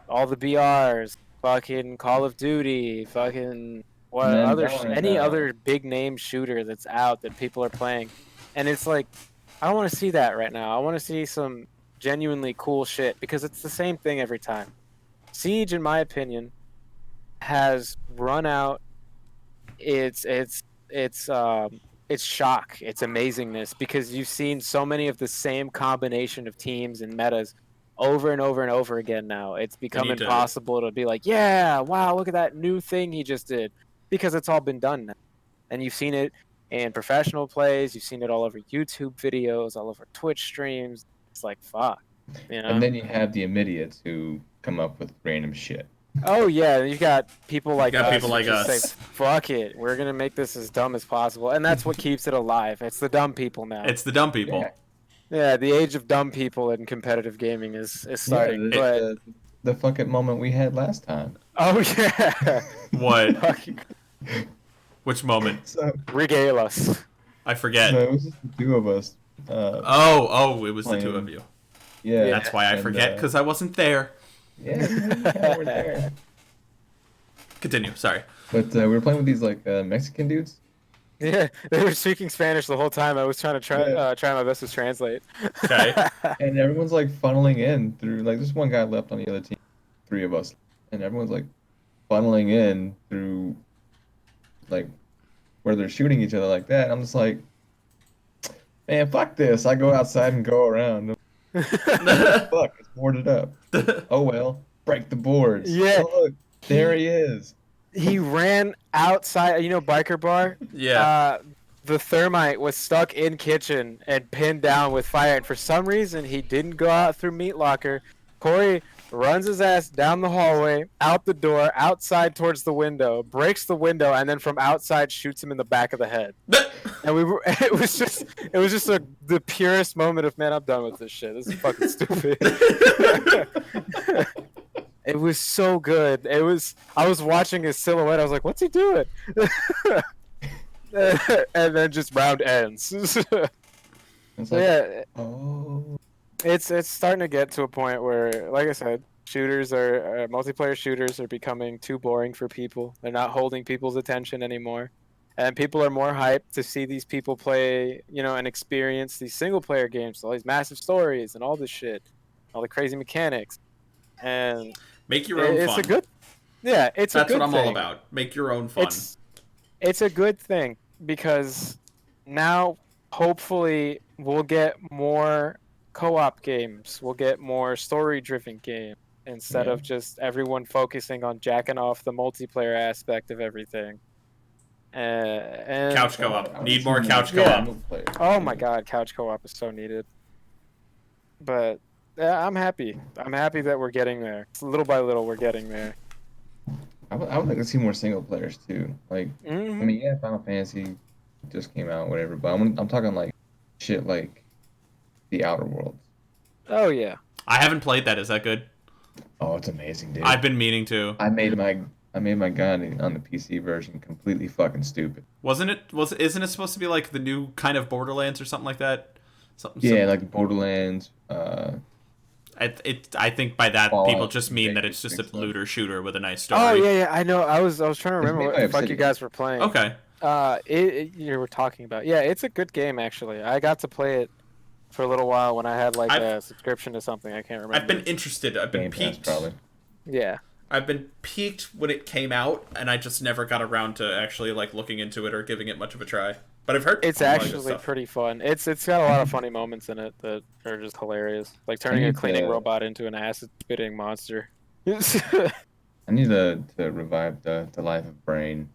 all the BRs, fucking Call of Duty, fucking what And then other Valorant any now. other big name shooter that's out that people are playing, and it's like I don't want to see that right now. I want to see some genuinely cool shit because it's the same thing every time. Siege, in my opinion, has run out its its its shock, its amazingness, because you've seen so many of the same combination of teams and metas over and over and over again now. It's we become need to. impossible to be like, yeah, wow, look at that new thing he just did, because it's all been done now. And you've seen it in professional plays, you've seen it all over YouTube videos, all over Twitch streams, It's like fuck, you And know. then you have the immediates who come up with random shit. Oh yeah, you got people You like got us people who like just say us. fuck it, we're gonna make this as dumb as possible, and that's what keeps it alive. It's the dumb people now. It's the dumb Yeah, people. Yeah, the age of dumb people in competitive gaming is yeah. starting. The It, But the, the fucking moment we had last time. oh yeah, what? fucking Which moment? So, regale us. I so forget. it was just the two of us Oh, it was the two of playing. you. Yeah, That's Yeah. why I and forget, because I wasn't there. yeah, you kind of were there. Continue, sorry. But we were playing with these like Mexican dudes. Yeah, they were speaking Spanish the whole time. I was trying to Yeah, try my best to translate. Okay. and everyone's like funneling in through like there's one guy left on the other team, three of us, and everyone's like funneling in through like where they're shooting each other like that. I'm just like, man, fuck this. I go outside and go around. Fuck, it's boarded up. Oh well, break the boards. Yeah, Oh look, there he he is. he ran outside. You know, biker bar. Yeah. Uh, the thermite was stuck in kitchen and pinned down with fire, and for some reason he didn't go out through meat locker. Corey runs his ass down the hallway, out the door, outside towards the window, breaks the window, and then from outside shoots him in the back of the head. And we were, it was just the purest moment of, man, I'm done with this shit. This is fucking stupid. It was so good. I was watching his silhouette. I was like, what's he doing? And then just round ends. It's So like, yeah, oh, it's starting to get to a point where, like I said, shooters are multiplayer shooters are becoming too boring for people. They're not holding people's attention anymore, and people are more hyped to see these people play, you know, and experience these single player games, all these massive stories and all this shit, all the crazy mechanics, and Make your own it's a fun. good, yeah, it's a That's what good I'm all thing. about. Make your own fun. It's a good thing because now hopefully we'll get more co-op games. We'll get more story-driven games instead yeah. of just everyone focusing on jacking off the multiplayer aspect of everything. And Couch I co-op. wanna Need see more more couch yeah, co-op. single player. oh my God, couch co-op is so needed. But yeah, I'm happy. I'm happy that we're getting there. Little by little, we're getting there. I would like to see more single players too. Like, I Hmm. mean, yeah, Final Fantasy just came out, whatever. But I'm talking like shit like the Outer Worlds. Oh yeah. I haven't played that. Is that good? Oh, it's amazing, dude. I've been meaning to. I made my gun on the PC version completely fucking stupid. Wasn't it? Isn't it supposed to be like the new kind of Borderlands or something like that? Something. Yeah, like Borderlands, I think by that people Fallout, just mean that it's just basic a stuff. looter shooter with a nice Oh story. yeah, yeah. I know. I was trying to It's remember made what by the fuck you Obsidian. guys were playing. Okay. You were talking about. Yeah, it's a good game actually. I got to play it for a little while when I had like I've a subscription to something. I can't remember. I've been interested. I've been Game Pass piqued. probably. Yeah. I've been piqued when it came out, and I just never got around to actually like looking into it or giving it much of a try. But I've heard It's a lot of good actually stuff. pretty fun. It's got a lot of funny moments in it that are just hilarious. Like I turning a need cleaning to robot into an acid spitting monster. I need to revive the Life of Brain.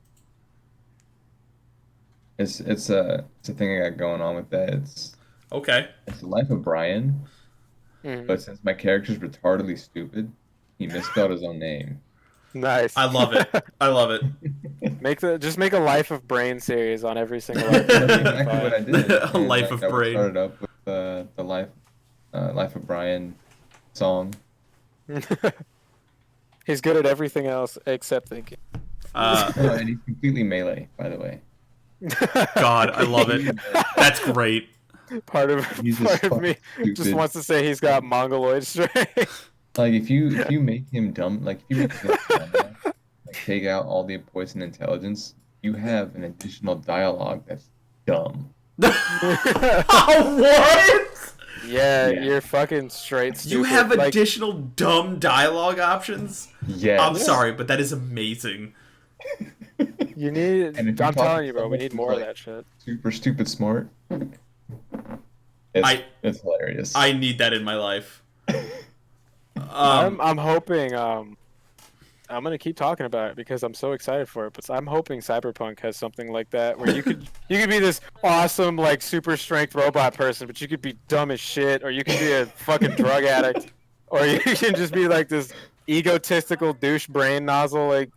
It's a thing I got going on with that. Okay. It's the Life of Brian, Mhm. but since my character's retardedly stupid, he misspelled his own name. Nice. I love it. I love it. Just make a Life of Brain series on every single That's Life of Brain you exactly what I find. did, A and Life like of I would Brain. start it up with the Life of Brian song. He's good at everything else except thinking. Uh, Oh, and he's completely melee, by the way. God, I love it. That's great. Part of He's just part of fucking me just stupid. wants to say he's got mongoloid strength. Like if you make him dumb, like if you make him dumb enough, like take out all the poison intelligence, you have an additional dialogue that's dumb. What? Yeah, Yeah. you're fucking straight stupid. You have Like, additional dumb dialogue options? Yes. I'm sorry, but that is amazing. you need. And if you I'm talk telling to you, bro. We someone need who's, more of like, that shit. super stupid smart, I it's hilarious. I need that in my life. I'm hoping I'm gonna keep talking about it because I'm so excited for it. But I'm hoping Cyberpunk has something like that where you could be this awesome like super strength robot person, but you could be dumb as shit, or you could be a fucking drug addict, or you can just be like this egotistical douche brain nozzle. Like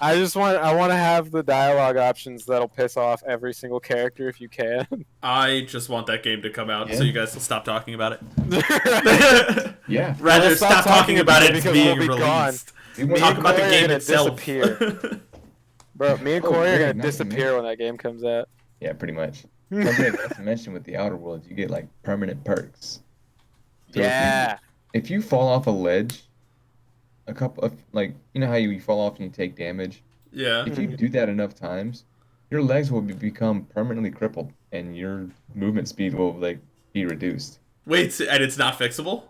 I want to have the dialogue options that'll piss off every single character if you can. I just want that game to come out so Yeah. you guys will stop talking about it. Yeah. Rather We'll stop talking about it because being we'll be gone. released. We Me Talk and about the Corey are game gonna itself. disappear. Bro, me and Oh, Corey are wait, gonna not to disappear when that game comes out. Yeah, pretty much. Something I forgot to mention with the Outer Worlds, you get like permanent perks. So Yeah. if you fall off a ledge, a couple of like you know how you fall off and you take damage. Yeah. If you do that enough times, your legs will become permanently crippled, and your movement speed will like be reduced. Wait, and it's not fixable?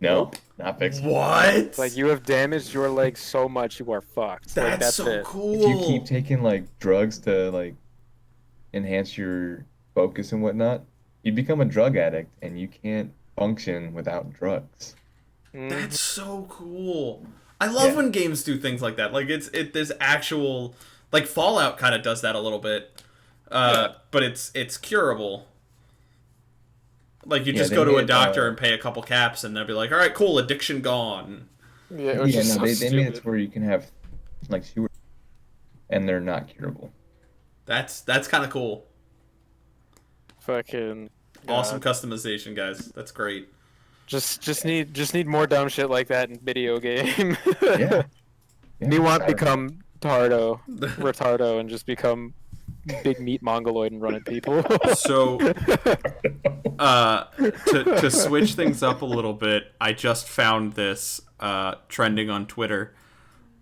No, not fixable. What? Like you have damaged your legs so much you are fucked. Like, That's so it. cool. If you keep taking like drugs to like enhance your focus and whatnot, you become a drug addict, and you can't function without drugs. That's so cool. I love Yeah. when games do things like that. Like there's actual like Fallout kind of does that a little bit. But it's curable. Like you Yeah, just they go to a made, doctor and pay a couple caps and they'll be like, "All right, cool, addiction gone." Yeah, it was Yeah, just no, so they made it to stupid. where you can have like sewer, and they're not curable. That's kind of cool. Fucking Awesome God. customization, guys. That's great. Just need more dumb shit like that in video game. Yeah. Yeah, Me want Cyberpunk. become retardo, and just become big meat mongoloid and run at people. So, to switch things up a little bit, I just found this trending on Twitter.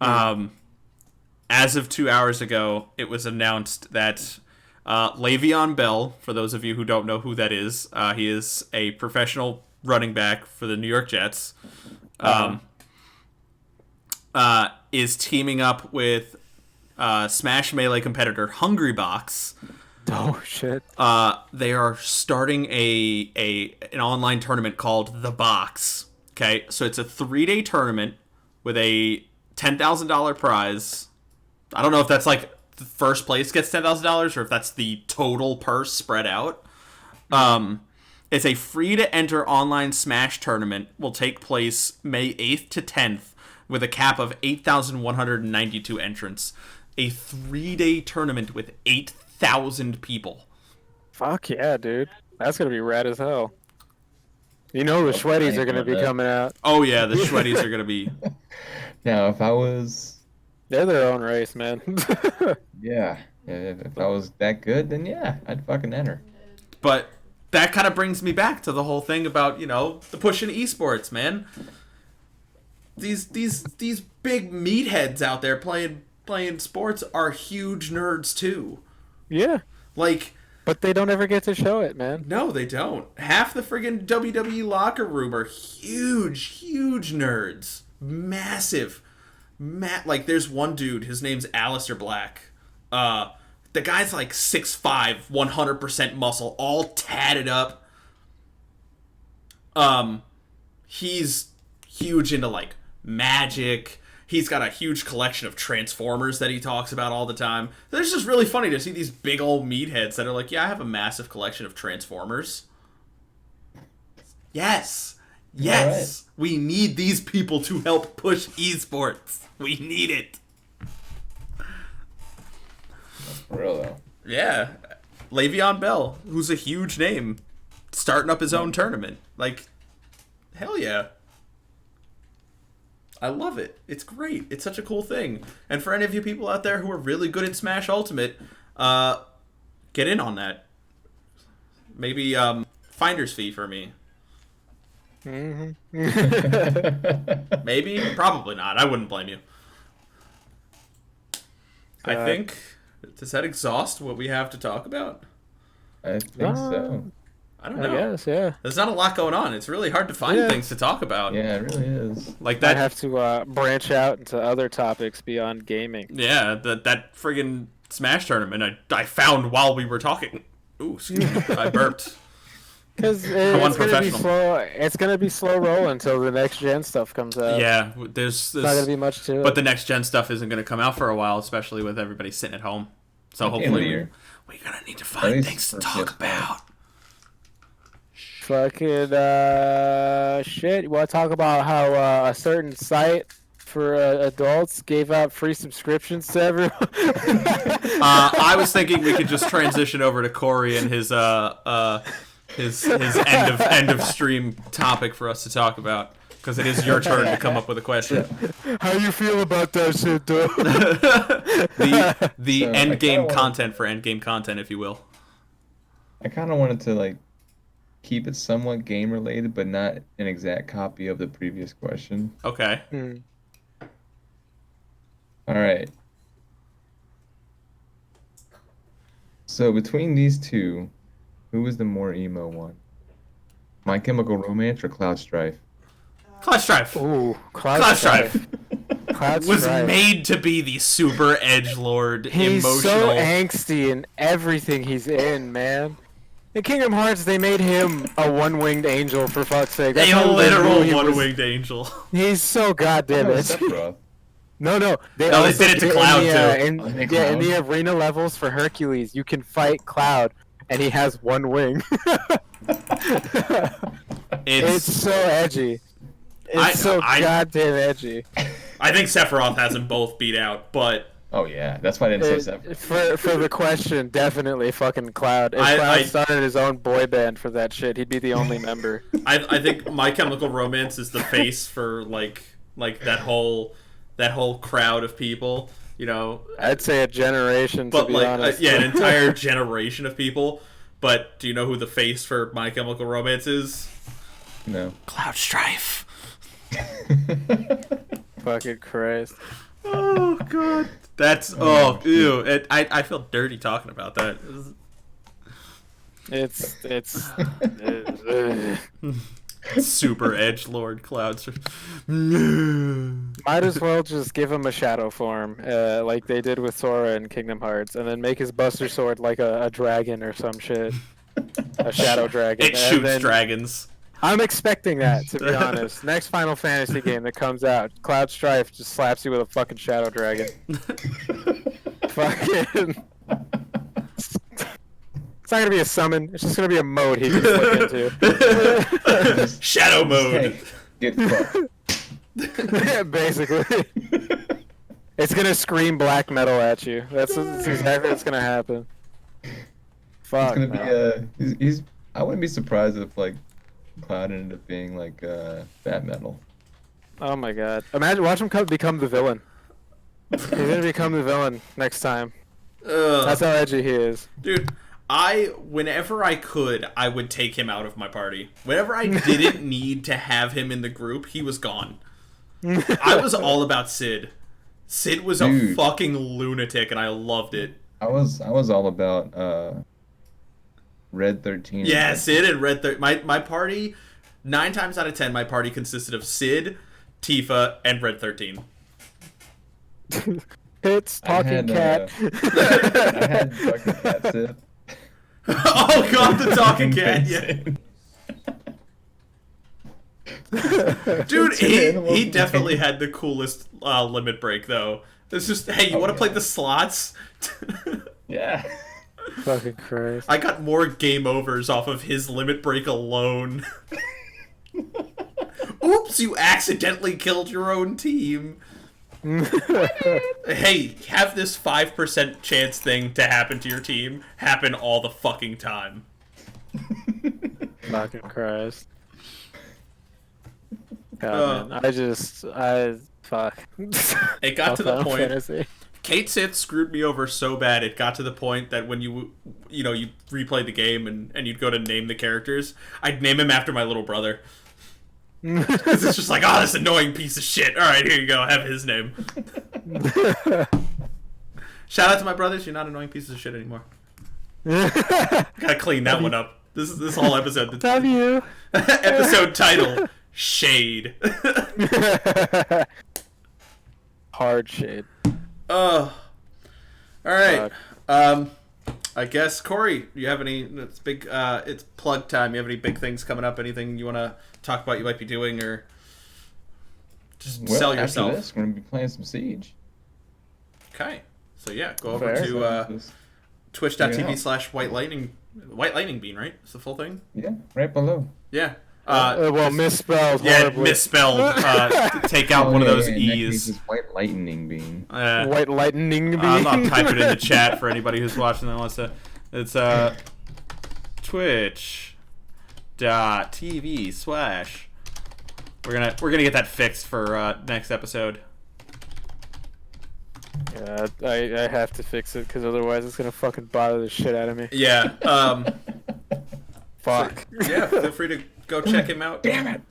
As of 2 hours ago, it was announced that Le'Veon Bell, for those of you who don't know who that is, he is a professional running back for the New York Jets. Is teaming up with Smash Melee competitor Hungrybox. Oh shit. They are starting an online tournament called The Box. Okay, so it's a 3-day tournament with a $10,000 prize. I don't know if that's like the first place gets $10,000 or if that's the total purse spread out. It's a free to enter online Smash tournament. Will take place May 8th to 10th with a cap of 8,192 entrants. A 3-day tournament with 8,000 people. Fuck yeah, dude. That's gonna be rad as hell. You know the Shweddies are gonna be coming out. Oh yeah, the Shweddies are gonna be. Now, if I was, They're their own race, man. yeah, if I was that good, then yeah, I'd fucking enter. But that kind of brings me back to the whole thing about the push in esports, man. These big meatheads out there playing sports are huge nerds too. Yeah, Like, but they don't ever get to show it, man. no, they don't. Half the friggin' WWE locker room are huge nerds. Massive. Like, there's one dude, his name's Alistair Black. The guy's like 6'5", 100% muscle, all tatted up. He's huge into, like, magic. He's got a huge collection of Transformers that he talks about all the time. It's just really funny to see these big old meatheads that are like, yeah, I have a massive collection of Transformers. Yes. Yes. All We need these people to help push esports. We need it. For real though. Yeah. Le'Veon Bell, who's a huge name, starting up his own tournament. Like, hell yeah. I love it. It's great. It's such a cool thing. And for any of you people out there who are really good at Smash Ultimate, get in on that. Maybe finder's fee for me. Mm-hmm. Maybe? Probably not. I wouldn't blame you. I think... Does that exhaust what we have to talk about? I think so. I don't I know. guess, yeah. There's not a lot going on. It's really hard to find Yeah. things to talk about. Yeah, it really is. Like I that. have to branch out into other topics beyond gaming. Yeah, that friggin' Smash tournament I found while we were talking. Ooh, excuse me. I burped. Because I'm it's gonna be unprofessional. slow. It's gonna be slow roll until the next gen stuff comes out. Yeah, It's not gonna be much to but it. the next gen stuff isn't going to come out for a while, especially with everybody sitting at home. So Game of the hopefully year. we're gonna need to At find least things to for talk PS5. about. Fucking shit. You want to talk about how a certain site for adults gave out free subscriptions to everyone? I was thinking we could just transition over to Corey and his end of stream topic for us to talk about, because it is your turn to come up with a question. How you feel about that shit, though? The So, end game wanted- content for end game content, if you will. I kind of wanted to like keep it somewhat game related, but not an exact copy of the previous question. Okay. Hmm. All right. So between these two, who was the more emo one? My Chemical Romance or Cloud Strife? Cloud Strife Ooh, Cloud Strife Cloud was Strife. made to be the super edgelord, He's emotional. so angsty in everything he's in, man. In Kingdom Hearts, they made him a one-winged angel, for fuck's sake. That's A how they literal knew he was- one-winged angel. He's so goddamn Oh, it. Sephiroth. No, No, they also did it to Cloud, too. In, Oh, they did yeah, in Cloud? the arena levels for Hercules, you can fight Cloud, and he has one wing. It's so edgy. It's so goddamn edgy. I think Sephiroth has them both beat out, but Oh yeah, that's why I didn't say Sephiroth. For the question, definitely fucking Cloud. If I- Cloud started his own boy band for that shit, he'd be the only member. I think My Chemical Romance is the face for like that whole crowd of people, you know. I'd say a generation, to But be like honest. yeah, an entire generation of people. But do you know who the face for My Chemical Romance is? No. Cloud Strife. Fucking Christ. Oh god. That's ew. I feel dirty talking about that. It's Super edgelord Cloud Strife. might as well just give him a shadow form, like they did with Sora in Kingdom Hearts, and then make his Buster Sword like a dragon or some shit. A shadow dragon. It And shoots then- dragons. I'm expecting that, to be honest. Next Final Fantasy game that comes out, Cloud Strife just slaps you with a fucking shadow dragon. Fucking. It's not gonna be a summon. It's just gonna be a mode he can slip into. Shadow mode. Hey, get fucked. Basically, it's gonna scream black metal at you. That's exactly what's gonna happen. Fuck. It's gonna man. be he's I wouldn't be surprised if like Cloud ended up being like Fat Metal. Oh my god! Imagine, watch him become the villain. He's gonna become the villain next time. Ugh. That's how edgy he is. Dude, whenever I could, I would take him out of my party. Whenever I didn't need to have him in the group, he was gone. I was all about Sid. Sid was a Dude. fucking lunatic, and I loved it. I was all about Red 13. Yeah, Sid and Red 13. My party, 9 times out of 10, my party consisted of Sid, Tifa, and Red 13. It's talking cat. I had fucking Cat Sid. Oh god, the talking cat, yeah. Dude, he definitely had the coolest limit break, though. It's just, hey, you want to play the slots? Yeah. Fucking Christ. I got more game overs off of his limit break alone. Oops, you accidentally killed your own team. Hey, have this 5% chance thing to happen to your team happen all the fucking time. Fucking Christ. God, man. I fuck. It got to the Final point. Fantasy. Kate Sith screwed me over so bad, it got to the point that when you replay the game and you'd go to name the characters, I'd name him after my little brother. Because it's just like, oh, this annoying piece of shit. All right, here you go. Have his name. Shout out to my brothers. You're not annoying pieces of shit anymore. Gotta clean that one up. This whole episode. W. Episode title: Shade. Hard shade. Oh. All right. Fuck. I guess Corey, do you have any? It's big. It's plug time. You have any big things coming up? Anything you want to talk about? You might be doing, or just sell yourself. After this, we're gonna be playing some Siege. Okay, so yeah, go over Fair. to twitch.tv/White Lightning Bean, right? It's the full thing. Yeah, right below. Yeah. Well, misspelled. Yeah, horribly. misspelled. Take out one of those In that case, E's. it's White Lightning Bean. White lightning beam. I'll type it in the chat for anybody who's watching that wants to. It's twitch.tv/ We're gonna get that fixed for next episode. Yeah, I have to fix it because otherwise it's gonna fucking bother the shit out of me. Yeah. Fuck. Yeah. Feel free to go check him out. Damn it!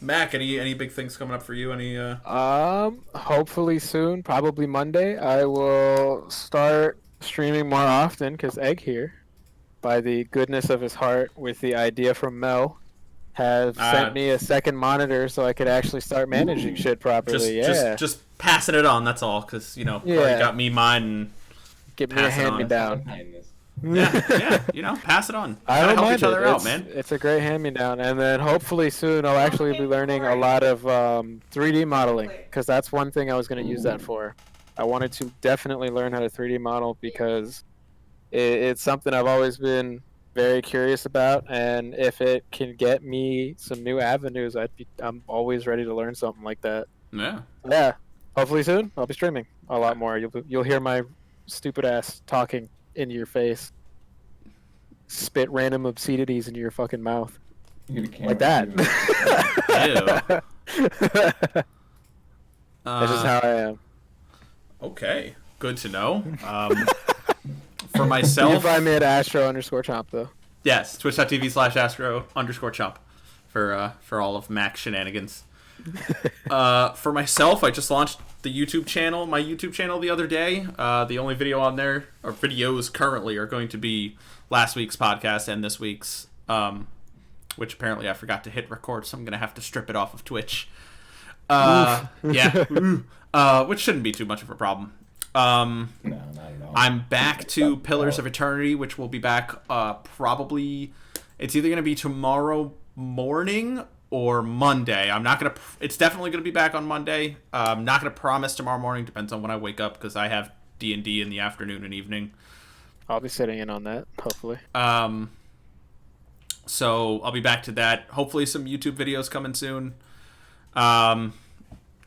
Mac, any big things coming up for you? Any? Hopefully soon, probably Monday, I will start streaming more often because Egg here, by the goodness of his heart, with the idea from Mel, have sent me a second monitor so I could actually start managing shit properly. Just passing it on. That's all, because Corey got me mine. And give me a hand-me-down. yeah, pass it on. I Gotta don't help mind each other it. out, man. It's a great hand-me-down, and then hopefully soon I'll actually be learning a lot of 3D modeling, because that's one thing I was going to use that for. I wanted to definitely learn how to 3D model because it's something I've always been very curious about, and if it can get me some new avenues, I'm always ready to learn something like that. Yeah. Hopefully soon I'll be streaming a lot more. You'll hear my stupid ass talking into your face, spit random obscenities into your fucking mouth, like that. That's just how I am. Okay, good to know. For You myself, can find me at Astro_Chomp though. yes, twitch.tv/Astro_Chomp for all of Mac's shenanigans. For myself, I just launched my YouTube channel the other day. The only video on there, or videos currently, are going to be last week's podcast and this week's, which apparently I forgot to hit record, so I'm gonna have to strip it off of Twitch. Which shouldn't be too much of a problem. No, not at all. I'm back to Pillars of Eternity, which will be back probably. It's either going to be tomorrow morning or Monday. I'm not going to. It's definitely going to be back on Monday. I'm not going to promise tomorrow morning. Depends on when I wake up, because I have D&D in the afternoon and evening. I'll be sitting in on that, hopefully. So I'll be back to that. Hopefully some YouTube videos coming soon.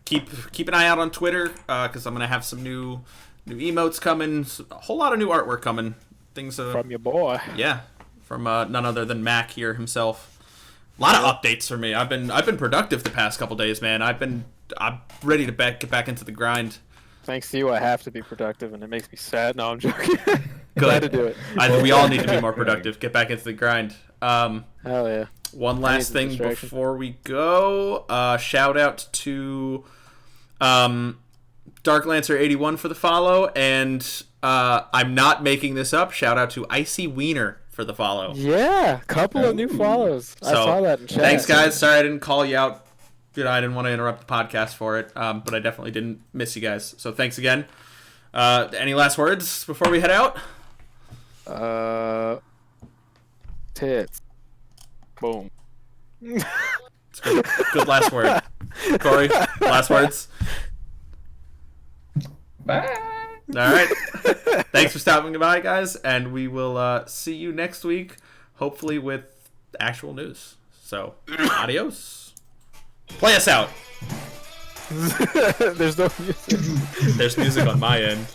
Keep an eye out on Twitter, because I'm gonna have some new emotes coming, a whole lot of new artwork coming. Things From your boy. Yeah, from none other than Mac here himself. A lot of updates for me. I've been productive the past couple days, man. I'm ready to get back into the grind. Thanks to you, I have to be productive, and it makes me sad. No, I'm joking. Glad to do it. We all need to be more productive. Get back into the grind. Hell yeah. One last thing before we go. Shout out to Darklancer81 for the follow, and I'm not making this up. Shout out to Icy Wiener for the follow. Yeah, couple of new follows. I saw that in chat. Thanks, guys. Sorry I didn't call you out. I didn't want to interrupt the podcast for it, but I definitely didn't miss you guys. So thanks again. Any last words before we head out? Tits. Boom. It's good last word. Corey, last words. Bye. All right. Thanks for stopping by, guys, and we will see you next week, hopefully with actual news. So, adios. Play us out. There's no music. There's music on my end.